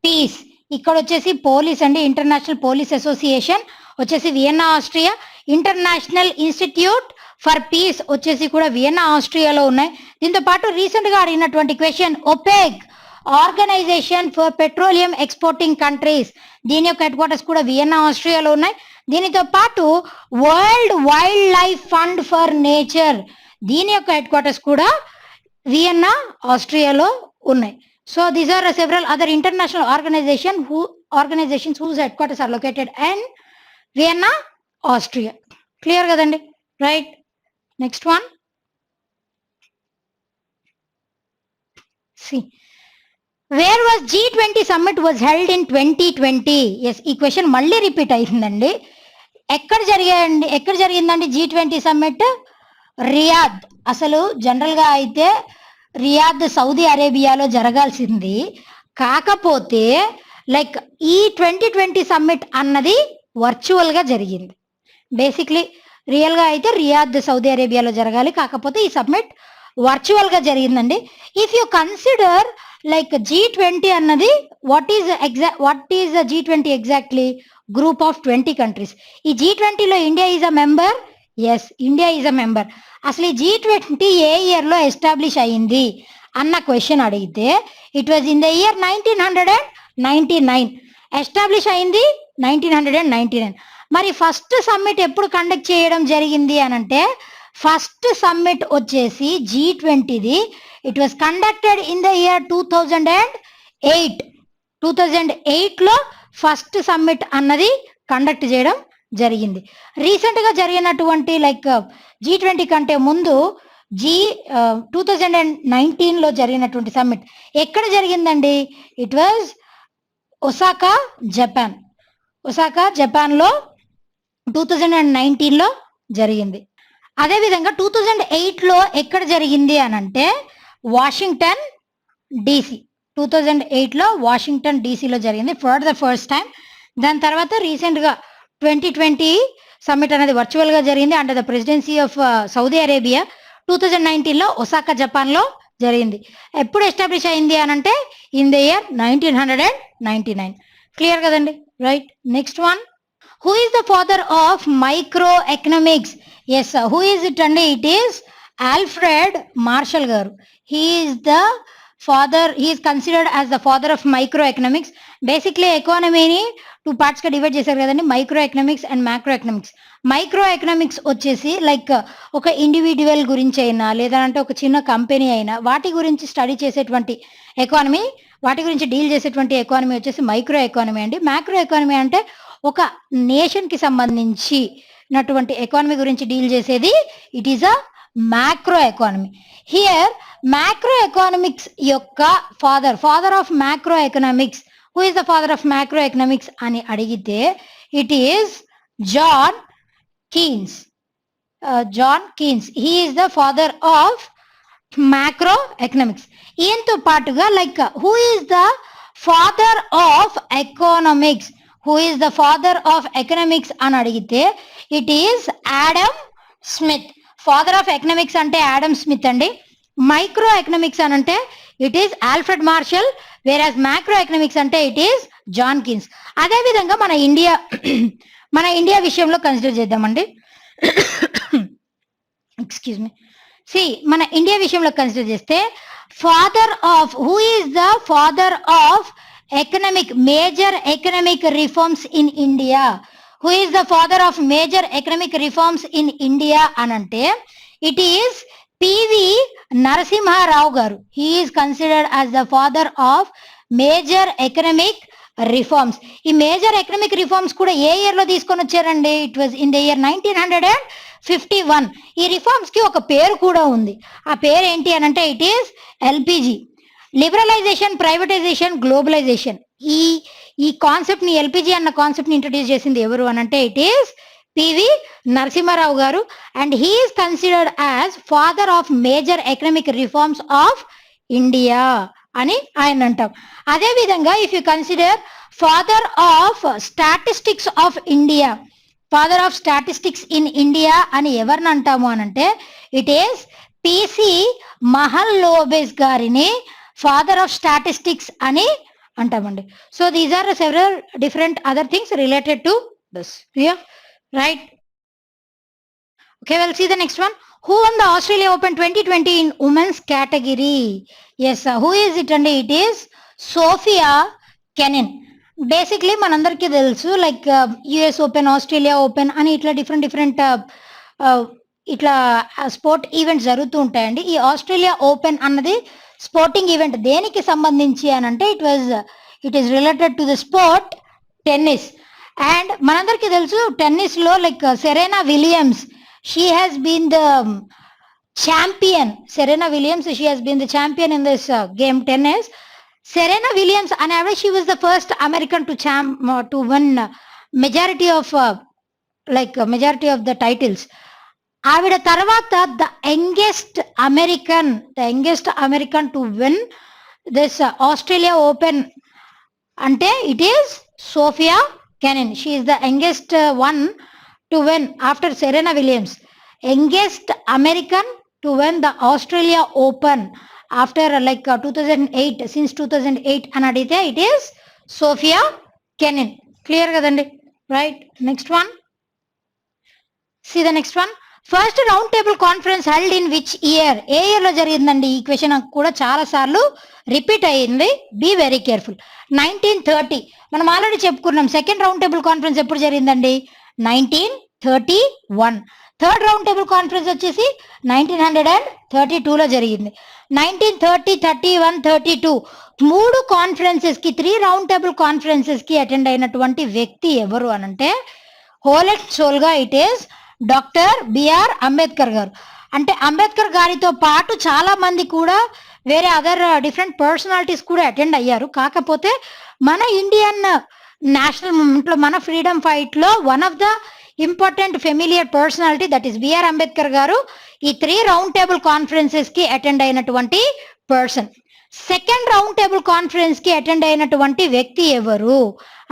piece, ఇక్కడ వచ్చేసి పోలీస్ అండి, ఇంటర్నేషనల్ పోలీస్ అసోసియేషన్ వచ్చేసి Vienna Austria, international institute for piece వచ్చేసి కూడా వియన్నా ఆస్ట్రియాలో ఉన్నాయి. దీంతో పాటు రీసెంట్ గా అడిగినటువంటి question, OPEC organization for petroleum exporting countries, దీని యొక్క హెడ్ క్వార్టర్స్ కూడా వియన్నా ఆస్ట్రియాలో ఉన్నాయి. దీనితో పాటు world wildlife fund for nature, దీని యొక్క హెడ్ క్వార్టర్స్ కూడా వియన్నా ఆస్ట్రియాలో ఉన్నాయి. So these are several other international organizations whose headquarters are located in Vienna Austria. Clear కదండి, right. Next one, see where was G20 summit was held in 2020? Yes, ఈ question మళ్ళీ repeat అయిందండి. ఎక్కడ జరిగిందండి G20 summit? Riyadh. అసలు జనరల్గా అయితే Riyadh Saudi అరేబియాలో జరగాల్సింది, కాకపోతే లైక్ ఈ 2020 సమ్మిట్ అన్నది వర్చువల్గా జరిగింది. బేసిక్లీ రియల్గా అయితే రియాద్ సౌదీ అరేబియాలో జరగాలి, కాకపోతే ఈ సమ్మిట్ వర్చువల్గా జరిగిందండి. If you consider like G20 అన్నది what is G20 exactly? Group of 20 countries. ఈ G20లో India is a member. Yes, India is a member. అసలు ఈ G20 ఏ ఇయర్లో ఎస్టాబ్లిష్ అయ్యింది అన్న క్వశ్చన్ అడిగితే it was in the year 1999. Establish అయింది 1999. మరి ఫస్ట్ సమ్మిట్ ఎప్పుడు కండక్ట్ చేయడం జరిగింది అని అంటే, ఫస్ట్ సమ్మిట్ వచ్చేసి G20ది it was conducted in the year 2008. 2008లో ఫస్ట్ సమ్మిట్ అన్నది కండక్ట్ చేయడం జరిగింది. రీసెంట్గా జరిగినటువంటి లైక్ G20 కంటే ముందు 2019లో జరిగినటువంటి సమ్మిట్ ఎక్కడ జరిగిందండి? It was Osaka, Japan. Osaka, జపాన్లో 2019లో జరిగింది. అదేవిధంగా 2008లో ఎక్కడ జరిగింది అని అంటే వాషింగ్టన్ DC. 2008లో వాషింగ్టన్ DCలో జరిగింది ఫర్ ద ఫస్ట్ టైం. దాని తర్వాత రీసెంట్గా 2020 సమ్మిట్ అనేది వర్చువల్గా జరిగింది under the presidency of Saudi Arabia. 2019లో ఒసాకా, జపాన్లో జరిగింది. ఎప్పుడు ఎస్టాబ్లిష్ అయింది అని అంటే ఇన్ ద ఇయర్ 1999. క్లియర్ కదండి, right. Next one, who is the father of microeconomics? Yes, who is it అండి? It is Alfred Marshall garu. He is considered as the father of microeconomics. Basically ఎకానమీని 2 పార్ట్స్గా divide చేశారు కదండి, microeconomics and macroeconomics. Microeconomics వచ్చేసి like ఒక individual గురించి అయినా లేదంటే ఒక చిన్న కంపెనీ అయినా వాటి గురించి స్టడీ చేసేటువంటి ఎకానమీ, వాటి గురించి డీల్ చేసేటువంటి ఎకానమీ వచ్చేసి మైక్రో ఎకానమీ అండి. మ్యాక్రో ఎకానమీ అంటే ఒక నేషన్కి సంబంధించినటువంటి ఎకానమీ గురించి డీల్ చేసేది it is a macro economy. Here macroeconomics యొక్క father of macroeconomics, who is the father of macroeconomics అని అడిగితే it is John Keynes. He is the father of macroeconomics. ఈయనతో పాటుగా like who is the father of economics, who is the father of economics అని అడిగితే it is Adam Smith. Father of economics అంటే Adam Smith అండి. Micro economics అని అంటే it is Alfred Marshall, whereas macro economics అంటే it is John Keynes. అదేవిధంగా మన India విషయంలో కన్సిడర్ చేద్దామండి. Excuse me. మన ఇండియా విషయంలో కన్సిడర్ చేస్తే who is the father of major economic reforms in India? Who is the father of major economic reforms in India అని అంటే it is PV Narasimha Rao garu. He is considered as the father of major economic reforms. ఈ major economic reforms కూడా ఏ ఇయర్లో తీసుకొని వచ్చారండి? It was in the year 1951. ఈ reforms కి ఒక పేరు కూడా ఉంది. ఆ పేరు ఏంటి అని అంటే it is LPG, liberalisation, privatisation, globalisation. ఈ కాన్సెప్ట్ ని, LPG అన్న కాన్సెప్ట్ ని ఇంట్రడ్యూస్ చేసింది ఎవరు అని అంటే ఇట్ ఈస్ పివి నరసింహారావు గారు, and he is considered as father of major economic reforms of India అని ఆయన అంటాం. అదేవిధంగా if you consider father of statistics of India, father of statistics in India అని ఎవరిని అంటాము అని అంటే ఇట్ ఈస్ పిసి మహల్లోబెస్ గారిని ఫాదర్ ఆఫ్ స్టాటిస్టిక్స్ అని అంటామండి. So these are several different other things related to this. Right? Okay, we'll see the next one. Who won the Australia Open 2020 in women's category? Yes, who is it? And it is Sophia Kenin. Basically మనందరికీ తెలుసు like US open, Australia open అని ఇట్లా different ఇట్లా sport events జరుగుతూ ఉంటాయండి. ఈ Australia open అన్నది sporting event దేనికి సంబంధించి అని అంటే it is related to the sport tennis. And మనందరికీ తెలుసు టెన్నిస్ లో like Serena Williams, she has been the champion. Serena Williams, she has been the champion in this game tennis. Serena Williams అనే ఆవిడ, she was the first American to win majority of the titles. ఆవిడ తర్వాత the youngest American to win this Australia open అంటే it is Sofia Kenin. She is the youngest one to win after Serena Williams. Youngest American to win the Australia Open after 2008. Since 2008 anadite it is Sophia Kenin. Clear kadandi? Right? Next one. See the next one. First round table conference held in which year? ఏ year లో జరిగిందండి? ఈ question కూడా చాలా సార్లు repeat అయ్యింది. Be very careful. 1930. మనం already చెప్పుకున్నాం సెకండ్ రౌండ్ టేబుల్ కాన్ఫరెన్స్ ఎప్పుడు జరిగిందండి? 1931. థర్డ్ రౌండ్ టేబుల్ కాన్ఫరెన్స్ వచ్చేసి 1932లో జరిగింది. 1930, 31, 32 మూడు కాన్ఫరెన్సెస్ కి, 3 రౌండ్ టేబుల్ కాన్ఫరెన్సెస్ కి అటెండ్ అయినటువంటి వ్యక్తి ఎవరు అనంటే హోల్ అండ్ సోల్ గా it is doctor BR Ambedkar గారు. అంటే అంబేద్కర్ గారితో పాటు చాలా మంది కూడా వేరే అదర్ డిఫరెంట్ పర్సనాలిటీస్ కూడా అటెండ్ అయ్యారు. కాకపోతే మన ఇండియన్ నేషనల్ మూవ్మెంట్ లో, మన ఫ్రీడమ్ ఫైట్ లో one of the important familiar personality that is B R Ambedkar గారు ఈ 3 రౌండ్ టేబుల్ కాన్ఫరెన్సెస్ కి అటెండ్ అయినటువంటి person. Second round table conference కి అటెండ్ అయినటువంటి వ్యక్తి ఎవరు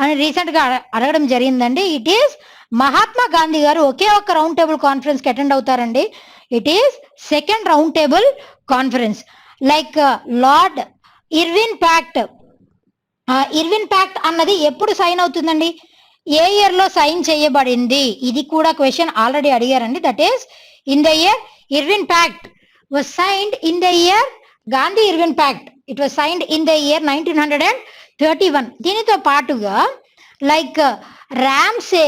అని రీసెంట్ గా అడగడం జరిగిందండి. ఇట్ ఈస్ మహాత్మా గాంధీ గారు ఒకే ఒక రౌండ్ టేబుల్ కాన్ఫరెన్స్ కి అటెండ్ అవుతారండి. It is second round table conference. Like Lord Irwin pact. Irwin pact అన్నది ఎప్పుడు సైన్ అవుతుందండి? ఏ ఇయర్ లో సైన్ చేయబడింది? ఇది కూడా క్వశ్చన్ ఆల్రెడీ అడిగారండి. That is in the year Irwin pact was signed in the year Gandhi Irwin pact. It was signed in the year 1931. దీనితో పాటుగా like Ramsay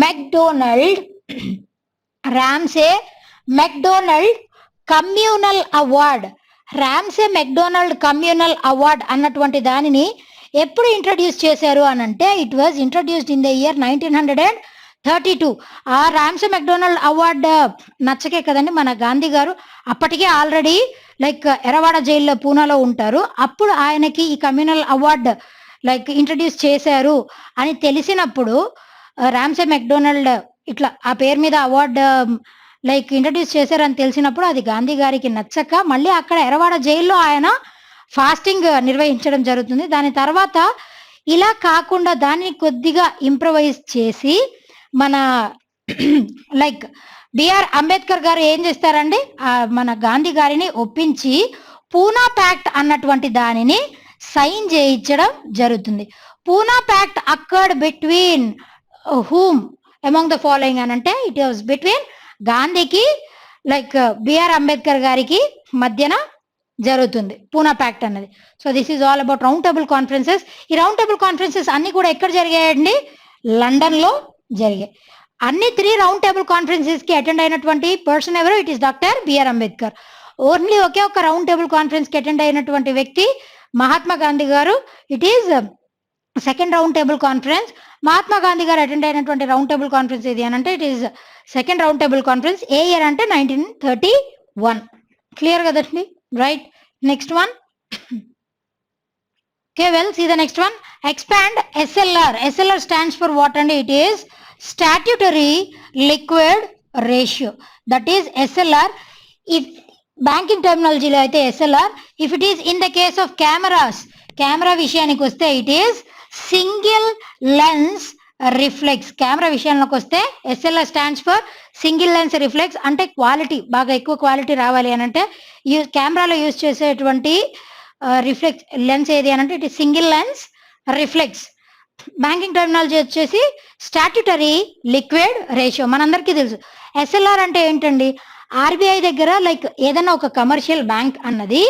MacDonald communal award, Ramsay MacDonald communal award అన్నటువంటి దానిని ఎప్పుడు introduce చేశారు అని అంటే it was introduced in the year 1932. ఆ Ramsay McDonald award నచ్చకే కదండి మన గాంధీ గారు అప్పటికే ఆల్రెడీ లైక్ ఎరవాడ జైల్లో పూనాలో ఉంటారు. అప్పుడు ఆయనకి ఈ కమ్యూనల్ అవార్డ్ లైక్ ఇంట్రడ్యూస్ చేశారు అని తెలిసినప్పుడు, రామ్సే మెక్డొనాల్డ్ ఇట్లా ఆ పేరు మీద అవార్డ్ లైక్ ఇంట్రడ్యూస్ చేశారని తెలిసినప్పుడు అది గాంధీ గారికి నచ్చక మళ్ళీ అక్కడ ఎరవాడ జైల్లో ఆయన ఫాస్టింగ్ నిర్వహించడం జరుగుతుంది. దాని తర్వాత ఇలా కాకుండా దాన్ని కొద్దిగా ఇంప్రవైజ్ చేసి మన లైక్ బిఆర్ అంబేద్కర్ గారు ఏం చేస్తారండి, మన గాంధీ గారిని ఒప్పించి పూనా ప్యాక్ట్ అన్నటువంటి దానిని సైన్ చేయించడం జరుగుతుంది. Poona pact occurred between whom among the following అని అంటే ఇట్ వాజ్ బిట్వీన్ గాంధీకి లైక్ బిఆర్ అంబేద్కర్ గారికి మధ్యన జరుగుతుంది పూనా ప్యాక్ట్ అన్నది. So this is all about round table conferences. ఈ రౌండ్ టేబుల్ కాన్ఫరెన్సెస్ అన్ని కూడా ఎక్కడ జరిగాయండి? లండన్ లో జరిగాయి. అన్ని 3 రౌండ్ టేబుల్ కాన్ఫరెన్సెస్ కి అటెండ్ అయినటువంటి పర్సన్ ఎవరు? It is doctor BR Ambedkar. Only ఒకే ఒక రౌండ్ టేబుల్ కాన్ఫరెన్స్ కి అటెండ్ అయినటువంటి వ్యక్తి మహాత్మా గాంధీ గారు. It is second round table conference. Mahatma Gandhi గారు అటెండ్ అయినటువంటి రౌండ్ టేబుల్ కాన్ఫరెన్స్ ఏది అని అంటే it is second round table conference. A year అంటే 1931. క్లియర్ కదండి? Right. Next one. Okay, well, see the next one. Expand SLR. SLR stands for what and it is statutory liquid ratio, that is SLR. If banking terminology lo aithe SLR, if it is in the case of cameras, camera విషయానికి వస్తే it is single lens reflex. Camera విషయంలోకి వస్తే SLR stands for single lens reflex. అంటే quality బాగా ఎక్కువ quality రావాలి అని అంటే కెమెరాలో యూజ్ చేసేటువంటి రిఫ్లెక్స్ లెన్స్ ఏది అని అంటే it is single lens reflex. Banking terminology వచ్చేసి స్టాట్యుటరీ లిక్విడ్ రేషియో. మనందరికీ తెలుసు SLR అంటే ఏంటండి, ఆర్బీఐ దగ్గర లైక్ ఏదైనా ఒక కమర్షియల్ బ్యాంక్ అన్నది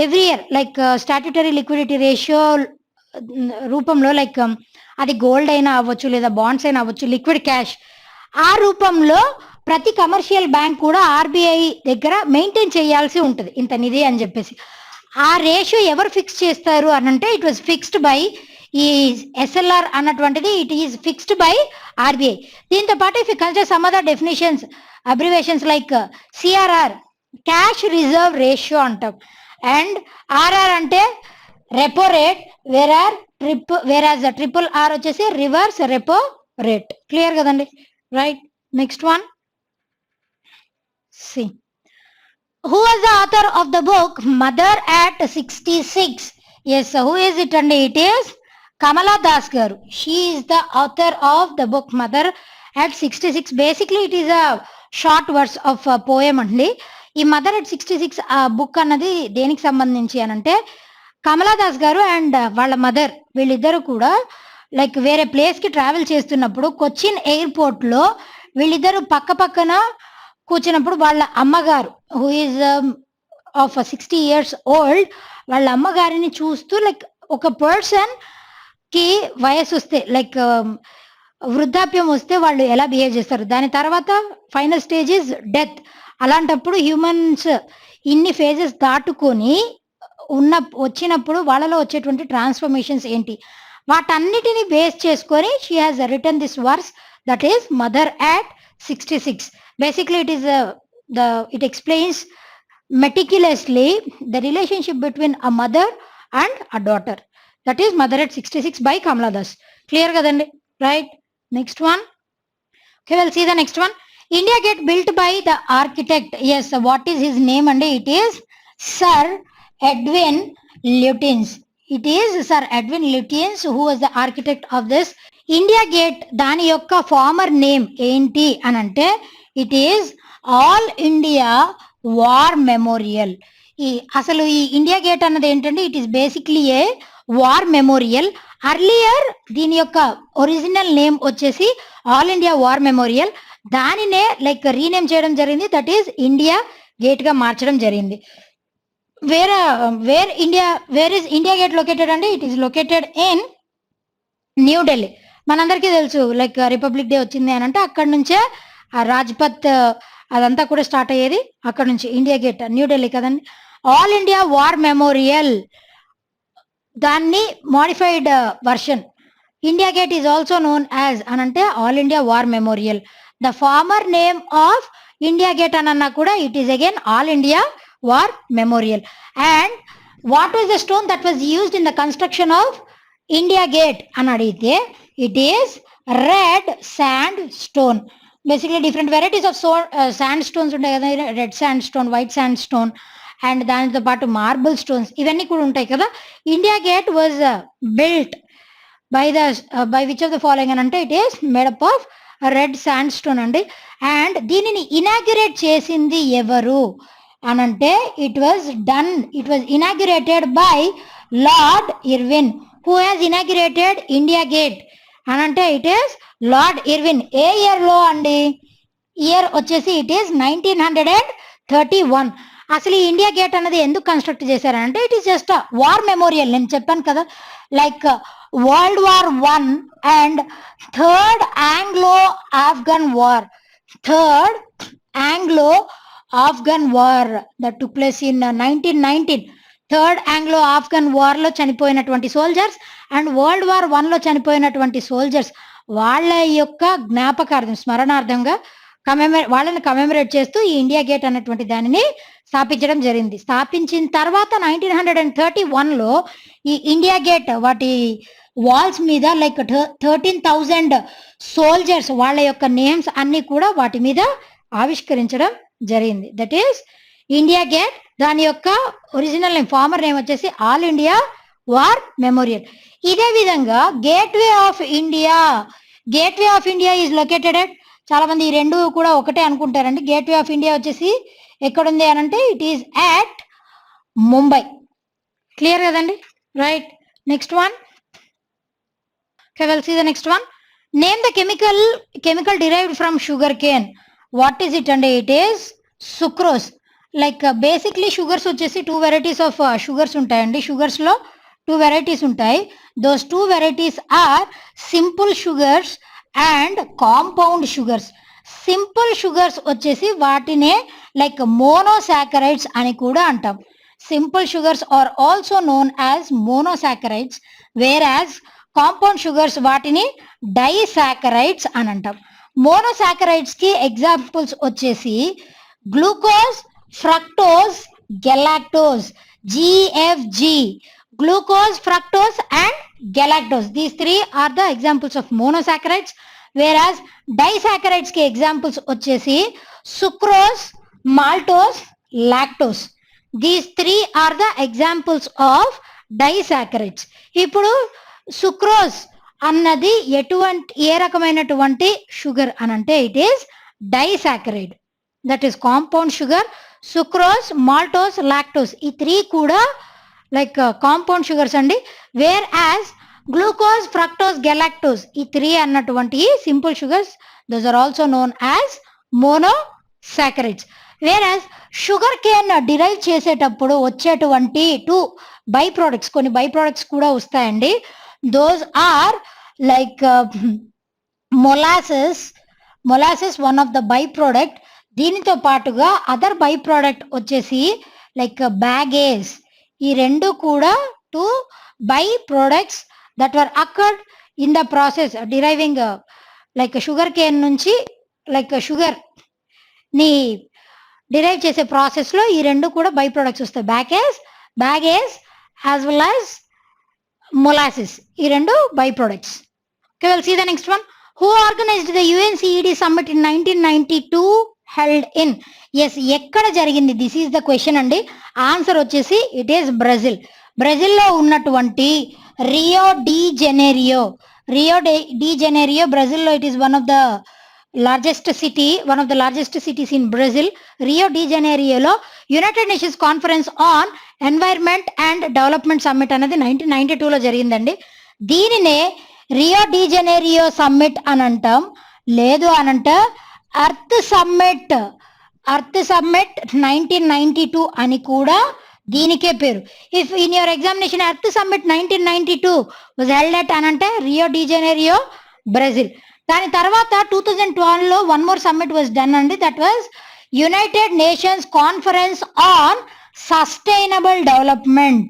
every year like statutory liquidity ratio రూపంలో లైక్ అది గోల్డ్ అయినా అవ్వచ్చు లేదా బాండ్స్ అయినా అవ్వచ్చు, లిక్విడ్ క్యాష్, ఆ రూపంలో ప్రతి కమర్షియల్ బ్యాంక్ కూడా ఆర్బీఐ దగ్గర మెయింటైన్ చేయాల్సి ఉంటుంది ఇంత నిధి అని చెప్పేసి. ఆ రేషియో ఎవరు ఫిక్స్ చేస్తారు అని అంటే ఇట్ వాజ్ ఫిక్స్డ్ బై ఈ SLR అన్నటువంటిది it is fixed by RBI. దీంతో పాటు if you consider some other definitions abbreviations like CRR cash reserve ratio అంటాం, అండ్ RR అంటే రెపో రేట్, వేరాజ్ ట్రిపుల్ ఆర్ వచ్చేసి రివర్స్ రెపో రేట్. క్లియర్ కదండి, right? Next one, see who was the author of the book Mother at 66? Yes, who is it? And it is Kamala Das garu. She is the author of the book Mother at 66. Basically it is a short verse of a poem only. ఈ mother at 66 ఆ book అన్నది దేనికి సంబంధించి అని అంటే కమలా దాస్ గారు and వాళ్ళ mother వీళ్ళిద్దరు కూడా లైక్ వేరే ప్లేస్కి ట్రావెల్ చేస్తున్నప్పుడు కొచ్చిన్ ఎయిర్పోర్ట్లో వీళ్ళిద్దరు పక్క పక్కన కూర్చున్నప్పుడు వాళ్ళ అమ్మగారు who is of 60 years old వాళ్ళ అమ్మగారిని చూస్తూ లైక్ ఒక పర్సన్కి వయసు వస్తే లైక్ వృద్ధాప్యం వస్తే వాళ్ళు ఎలా బిహేవ్ చేస్తారు, దాని తర్వాత ఫైనల్ స్టేజ్ ఇస్ డెత్. అలాంటప్పుడు హ్యూమన్స్ ఇన్ని ఫేజెస్ దాటుకొని వచ్చినప్పుడు వాళ్ళలో వచ్చేటువంటి ట్రాన్స్ఫర్మేషన్స్ ఏంటి, వాటన్నిటిని బేస్ చేసుకొని she has written this verse that is mother at 66. Basically it explains meticulously the relationship between a mother and a daughter. That is Mother at 66 by Kamala Das. Clear kadandi, right? Next one. Okay, we'll see the next one. India Gate built by the architect. Yes, what is his name? And it is Sir Edwin Lutyens. It is Sir Edwin Lutyens who was the architect of this India Gate. దాని యొక్క farmer name ఏంటి అని అంటే it is all India war memorial. అసలు ఈ India gate అన్నది ఏంటంటే it is basically a war memorial. Earlier దీని యొక్క ఒరిజినల్ నేమ్ వచ్చేసి ఆల్ ఇండియా వార్ మెమోరియల్. దానినే లైక్ రీనేమ్ చేయడం జరిగింది, దట్ ఈస్ ఇండియా గేట్ గా మార్చడం జరిగింది. Where is India gate located అంటే it is located in New Delhi. మనందరికీ తెలుసు లైక్ రిపబ్లిక్ డే వచ్చింది అని అంటే అక్కడ నుంచే ఆ రాజ్పథ్ అదంతా కూడా స్టార్ట్ అయ్యేది అక్కడ నుంచి. ఇండియా గేట్ న్యూఢిల్లీ కదండి. ఆల్ ఇండియా వార్ మెమోరియల్ దాన్ని modified version India gate is also known as అని అంటే all India war memorial. The former name of India gate అని అన్నా కూడా it is again all India war memorial. And what was the stone that was used in the construction of India gate అని అడిగితే it is red sand stone. Basically different varieties of sandstones ఉంటాయి కదా, red sand stone, white sand stone and దానితో పాటు marble stones ఇవన్నీ కూడా ఉంటాయి కదా. India gate was built by which of the following అని అంటే it is made up of red sand stone అండి. అండ్ దీనిని ఇనాగ్యురేట్ చేసింది ఎవరు అనంటే it was inaugurated by Lord Irwin. Who has inaugurated India gate అనంటే ఇట్ ఈస్ లార్డ్ ఇర్విన్. ఏ year లో అండి? ఇయర్ వచ్చేసి ఇట్ ఈస్ 1931. అసలు ఈ ఇండియా గేట్ అనేది ఎందుకు కన్స్ట్రక్ట్ చేశారంటే it is just war memorial. నేను చెప్పాను కదా like world war 1 and third Anglo Afghan war that took place in 1919. Third Anglo Afghan war లో చనిపోయినటువంటి సోల్జర్స్ అండ్ వరల్డ్ వార్ 1 లో చనిపోయినటువంటి సోల్జర్స్ వాళ్ళ యొక్క జ్ఞాపకార్థం స్మరణార్థంగా వాళ్ళని కమెమరేట్ చేస్తూ ఈ ఇండియా గేట్ అన్నటువంటి దానిని స్థాపించడం జరిగింది. స్థాపించిన తర్వాత 1931లో ఈ ఇండియా గేట్ వాటి వాల్స్ మీద లైక్ 13,000 సోల్జర్స్ వాళ్ళ యొక్క నేమ్స్ అన్ని కూడా వాటి మీద ఆవిష్కరించడం జరిగింది. That is India gate. దాని యొక్క ఒరిజినల్ నేమ్, ఫార్మర్ నేమ్ వచ్చేసి ఆల్ ఇండియా వార్ మెమోరియల్. ఇదే విధంగా gateway of India, gateway of India is located at, చాలా మంది ఈ రెండు కూడా ఒకటే అనుకుంటారండి. గేట్వే ఆఫ్ ఇండియా వచ్చేసి ఎక్కడుంది అని అంటే it is at Mumbai. Clear కదండి? Right. Next one. Okay, we'll see the next one. Name the chemical derived from sugar cane. What is it? And it is sucrose. Like basically sugars వచ్చేసి 2 varieties of sugars ఉంటాయండి. Sugars లో 2 varieties ఉంటాయి. Those 2 varieties are simple sugars and compound sugars. Simple sugars వచ్చేసి వాటినే like monosaccharides అని కూడా అంటాం. Simple sugars are also known as monosaccharides, whereas compound sugars వాటిని డైసాకరైడ్స్ అని అంటాం. మోనోసాకరైడ్స్ కి ఎగ్జాంపుల్స్ వచ్చేసి glucose, fructose, galactose, GFG, glucose, fructose and galactose. These three are the examples of monosaccharides, whereas disaccharides के examples వచ్చేసి sucrose, maltose, lactose. These three are the examples of disaccharides. ఇప్పుడు sucrose అన్నది ఏ రకమైనటువంటి sugar అనంటే it is disaccharide, that is compound sugar. Sucrose, maltose, lactose ఈ three కూడా like compound sugars అండి. Whereas glucose, fructose, galactose ఈ three అన్నటువంటి simple sugars, those are also known as monosaccharides. Whereas sugar cane derive చేసేటప్పుడు వచ్చేటువంటి by products, కొన్ని by products కూడా వస్తాయండి. Those are like molasses one of the by product. దీనితో పాటుగా other by product వచ్చేసి లైక్ బ్యాగేజ్. ఈ రెండు కూడా 2 by products that were occurred in the process deriving like sugar cane నుంచి లైక్ షుగర్ ని డిరైవ్ చేసే ప్రాసెస్ లో ఈ రెండు కూడా బై ప్రోడక్ట్స్ వస్తాయి. Baggage as well as molasses, ఈ రెండు by products. Okay, we'll see the next one. Who organized the UNCED summit in 1992 held in? Yes, ఎక్కడ జరిగింది? దిస్ ఈస్ ద క్వశ్చన్ అండి. ఆన్సర్ వచ్చేసి ఇట్ ఈస్ బ్రెజిల్. బ్రెజిల్లో ఉన్నటువంటి Rio de Janeiro బ్రెజిల్లో it is one of the largest cities in Brazil. Rio de జెనేరియోలో United Nations conference on environment and development summit అనేది 1992లో జరిగిందండి. దీనినే రియో డి జెనేరియో సమ్మిట్ అని అంటాం, లేదు అనంట అర్త్ సమ్మిట్ 1992 అని కూడా దీనికే పేరు. If in your examination earth summit 1992 was held at అనంటే రియో డి జెనేరియో బ్రెజిల్. దాని తర్వాత 2012లో one more summit was done అండి, that was United Nations conference on sustainable development.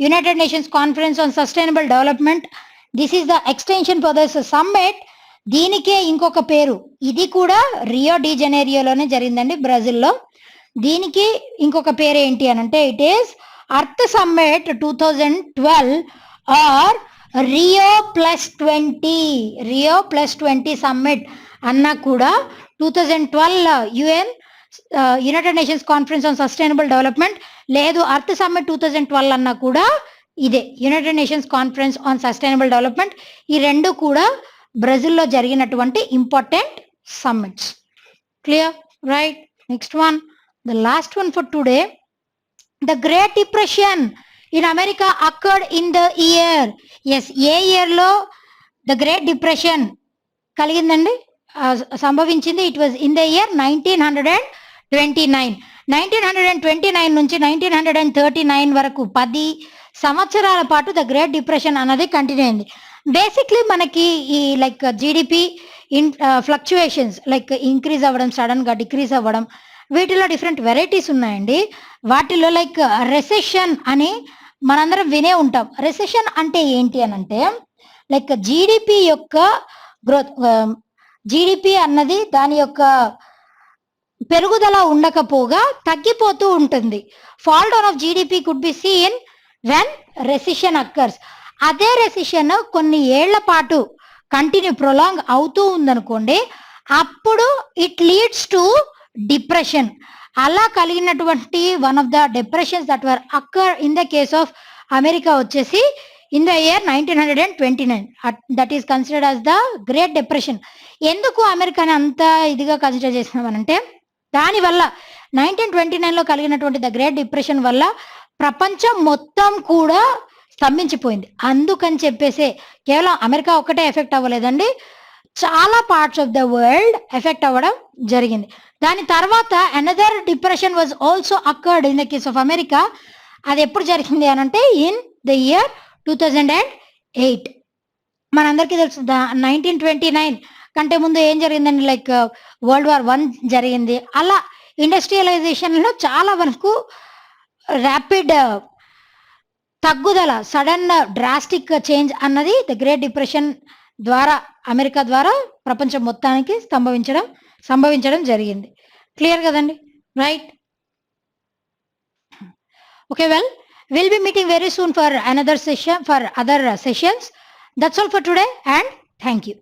United Nations conference on sustainable development, this is the extension for this summit. దీనికే ఇంకొక పేరు, ఇది కూడా రియో డి జెనేరియోలోనే జరిగిందండి బ్రెజిల్లో. దీనికి ఇంకొక పేరు ఏంటి అని అంటే it is earth summit 2012 or Rio plus 20 summit అన్నా కూడా 2012 United Nations conference on sustainable development, లేదు అర్త్ సమ్మిట్ 2012 అన్నా కూడా ఇదే United Nations conference on sustainable development. ఈ రెండు కూడా బ్రెజిల్లో జరిగినటువంటి important summits. Clear? Right. Next one, the last one for today. The great depression in America occurred in the year. Yes, ఏ ఇయర్లో ద గ్రేట్ డిప్రెషన్ కలిగిందండి, సంభవించింది? It was in the year 1929. 1929 నుంచి 1939 వరకు 10 సంవత్సరాల పాటు ద గ్రేట్ డిప్రెషన్ అన్నది continue అయింది. బేసిక్లీ మనకి ఈ like GDP fluctuations like increase అవ్వడం, సడన్ గా డిక్రీజ్ అవ్వడం, వీటిలో డిఫరెంట్ వెరైటీస్ ఉన్నాయండి. వాటిలో లైక్ రెసెషన్ అని మనందరం వినే ఉంటాం. రెసెషన్ అంటే ఏంటి అని అంటే లైక్ జీడిపి యొక్క గ్రోత్, జీడిపి అన్నది దాని యొక్క పెరుగుదల ఉండకపోగా తగ్గిపోతూ ఉంటుంది. Fall down of GDP could be seen when recession occurs. అదే రెసిషన్ కొన్ని ఏళ్ల పాటు కంటిన్యూ ప్రొలాంగ్ అవుతూ ఉందనుకోండి, అప్పుడు ఇట్ లీడ్స్ టు డిప్రెషన్. అలా కలిగినటువంటి one of the depressions that were occur in the case of America వచ్చేసి in the year 1929. That is considered as the great depression. ఎందుకు అమెరికాని అంత ఇదిగా కన్సిడర్ చేసినామనంటే, దానివల్ల 1929లో కలిగినటువంటి ద గ్రేట్ డిప్రెషన్ వల్ల ప్రపంచం మొత్తం కూడా స్తంభించిపోయింది. అందుకని చెప్పేసి కేవలం అమెరికా ఒక్కటే ఎఫెక్ట్ అవ్వలేదండి, చాలా parts of the world effect అవ్వడం జరిగింది. దాని తర్వాత another depression was also occurred in the case of America. అది ఎప్పుడు జరిగింది అనంటే ఇన్ ద ఇయర్ 2008. మనందరికీ తెలుసు 1929 కంటే ముందు ఏం జరిగిందండి, లైక్ వరల్డ్ వార్ 1 జరిగింది. అలా ఇండస్ట్రియలైజేషన్లో చాలా వరకు ర్యాపిడ్ తగ్గుదల, సడన్ డ్రాస్టిక్ చేంజ్ అన్నది ద గ్రేట్ డిప్రెషన్ ద్వారా అమెరికా ద్వారా ప్రపంచం మొత్తానికి సంభవించడం జరిగింది. క్లియర్ కదండి, right? Okay, well, we'll be meeting very soon for another session, for other sessions. That's all for today, and thank you.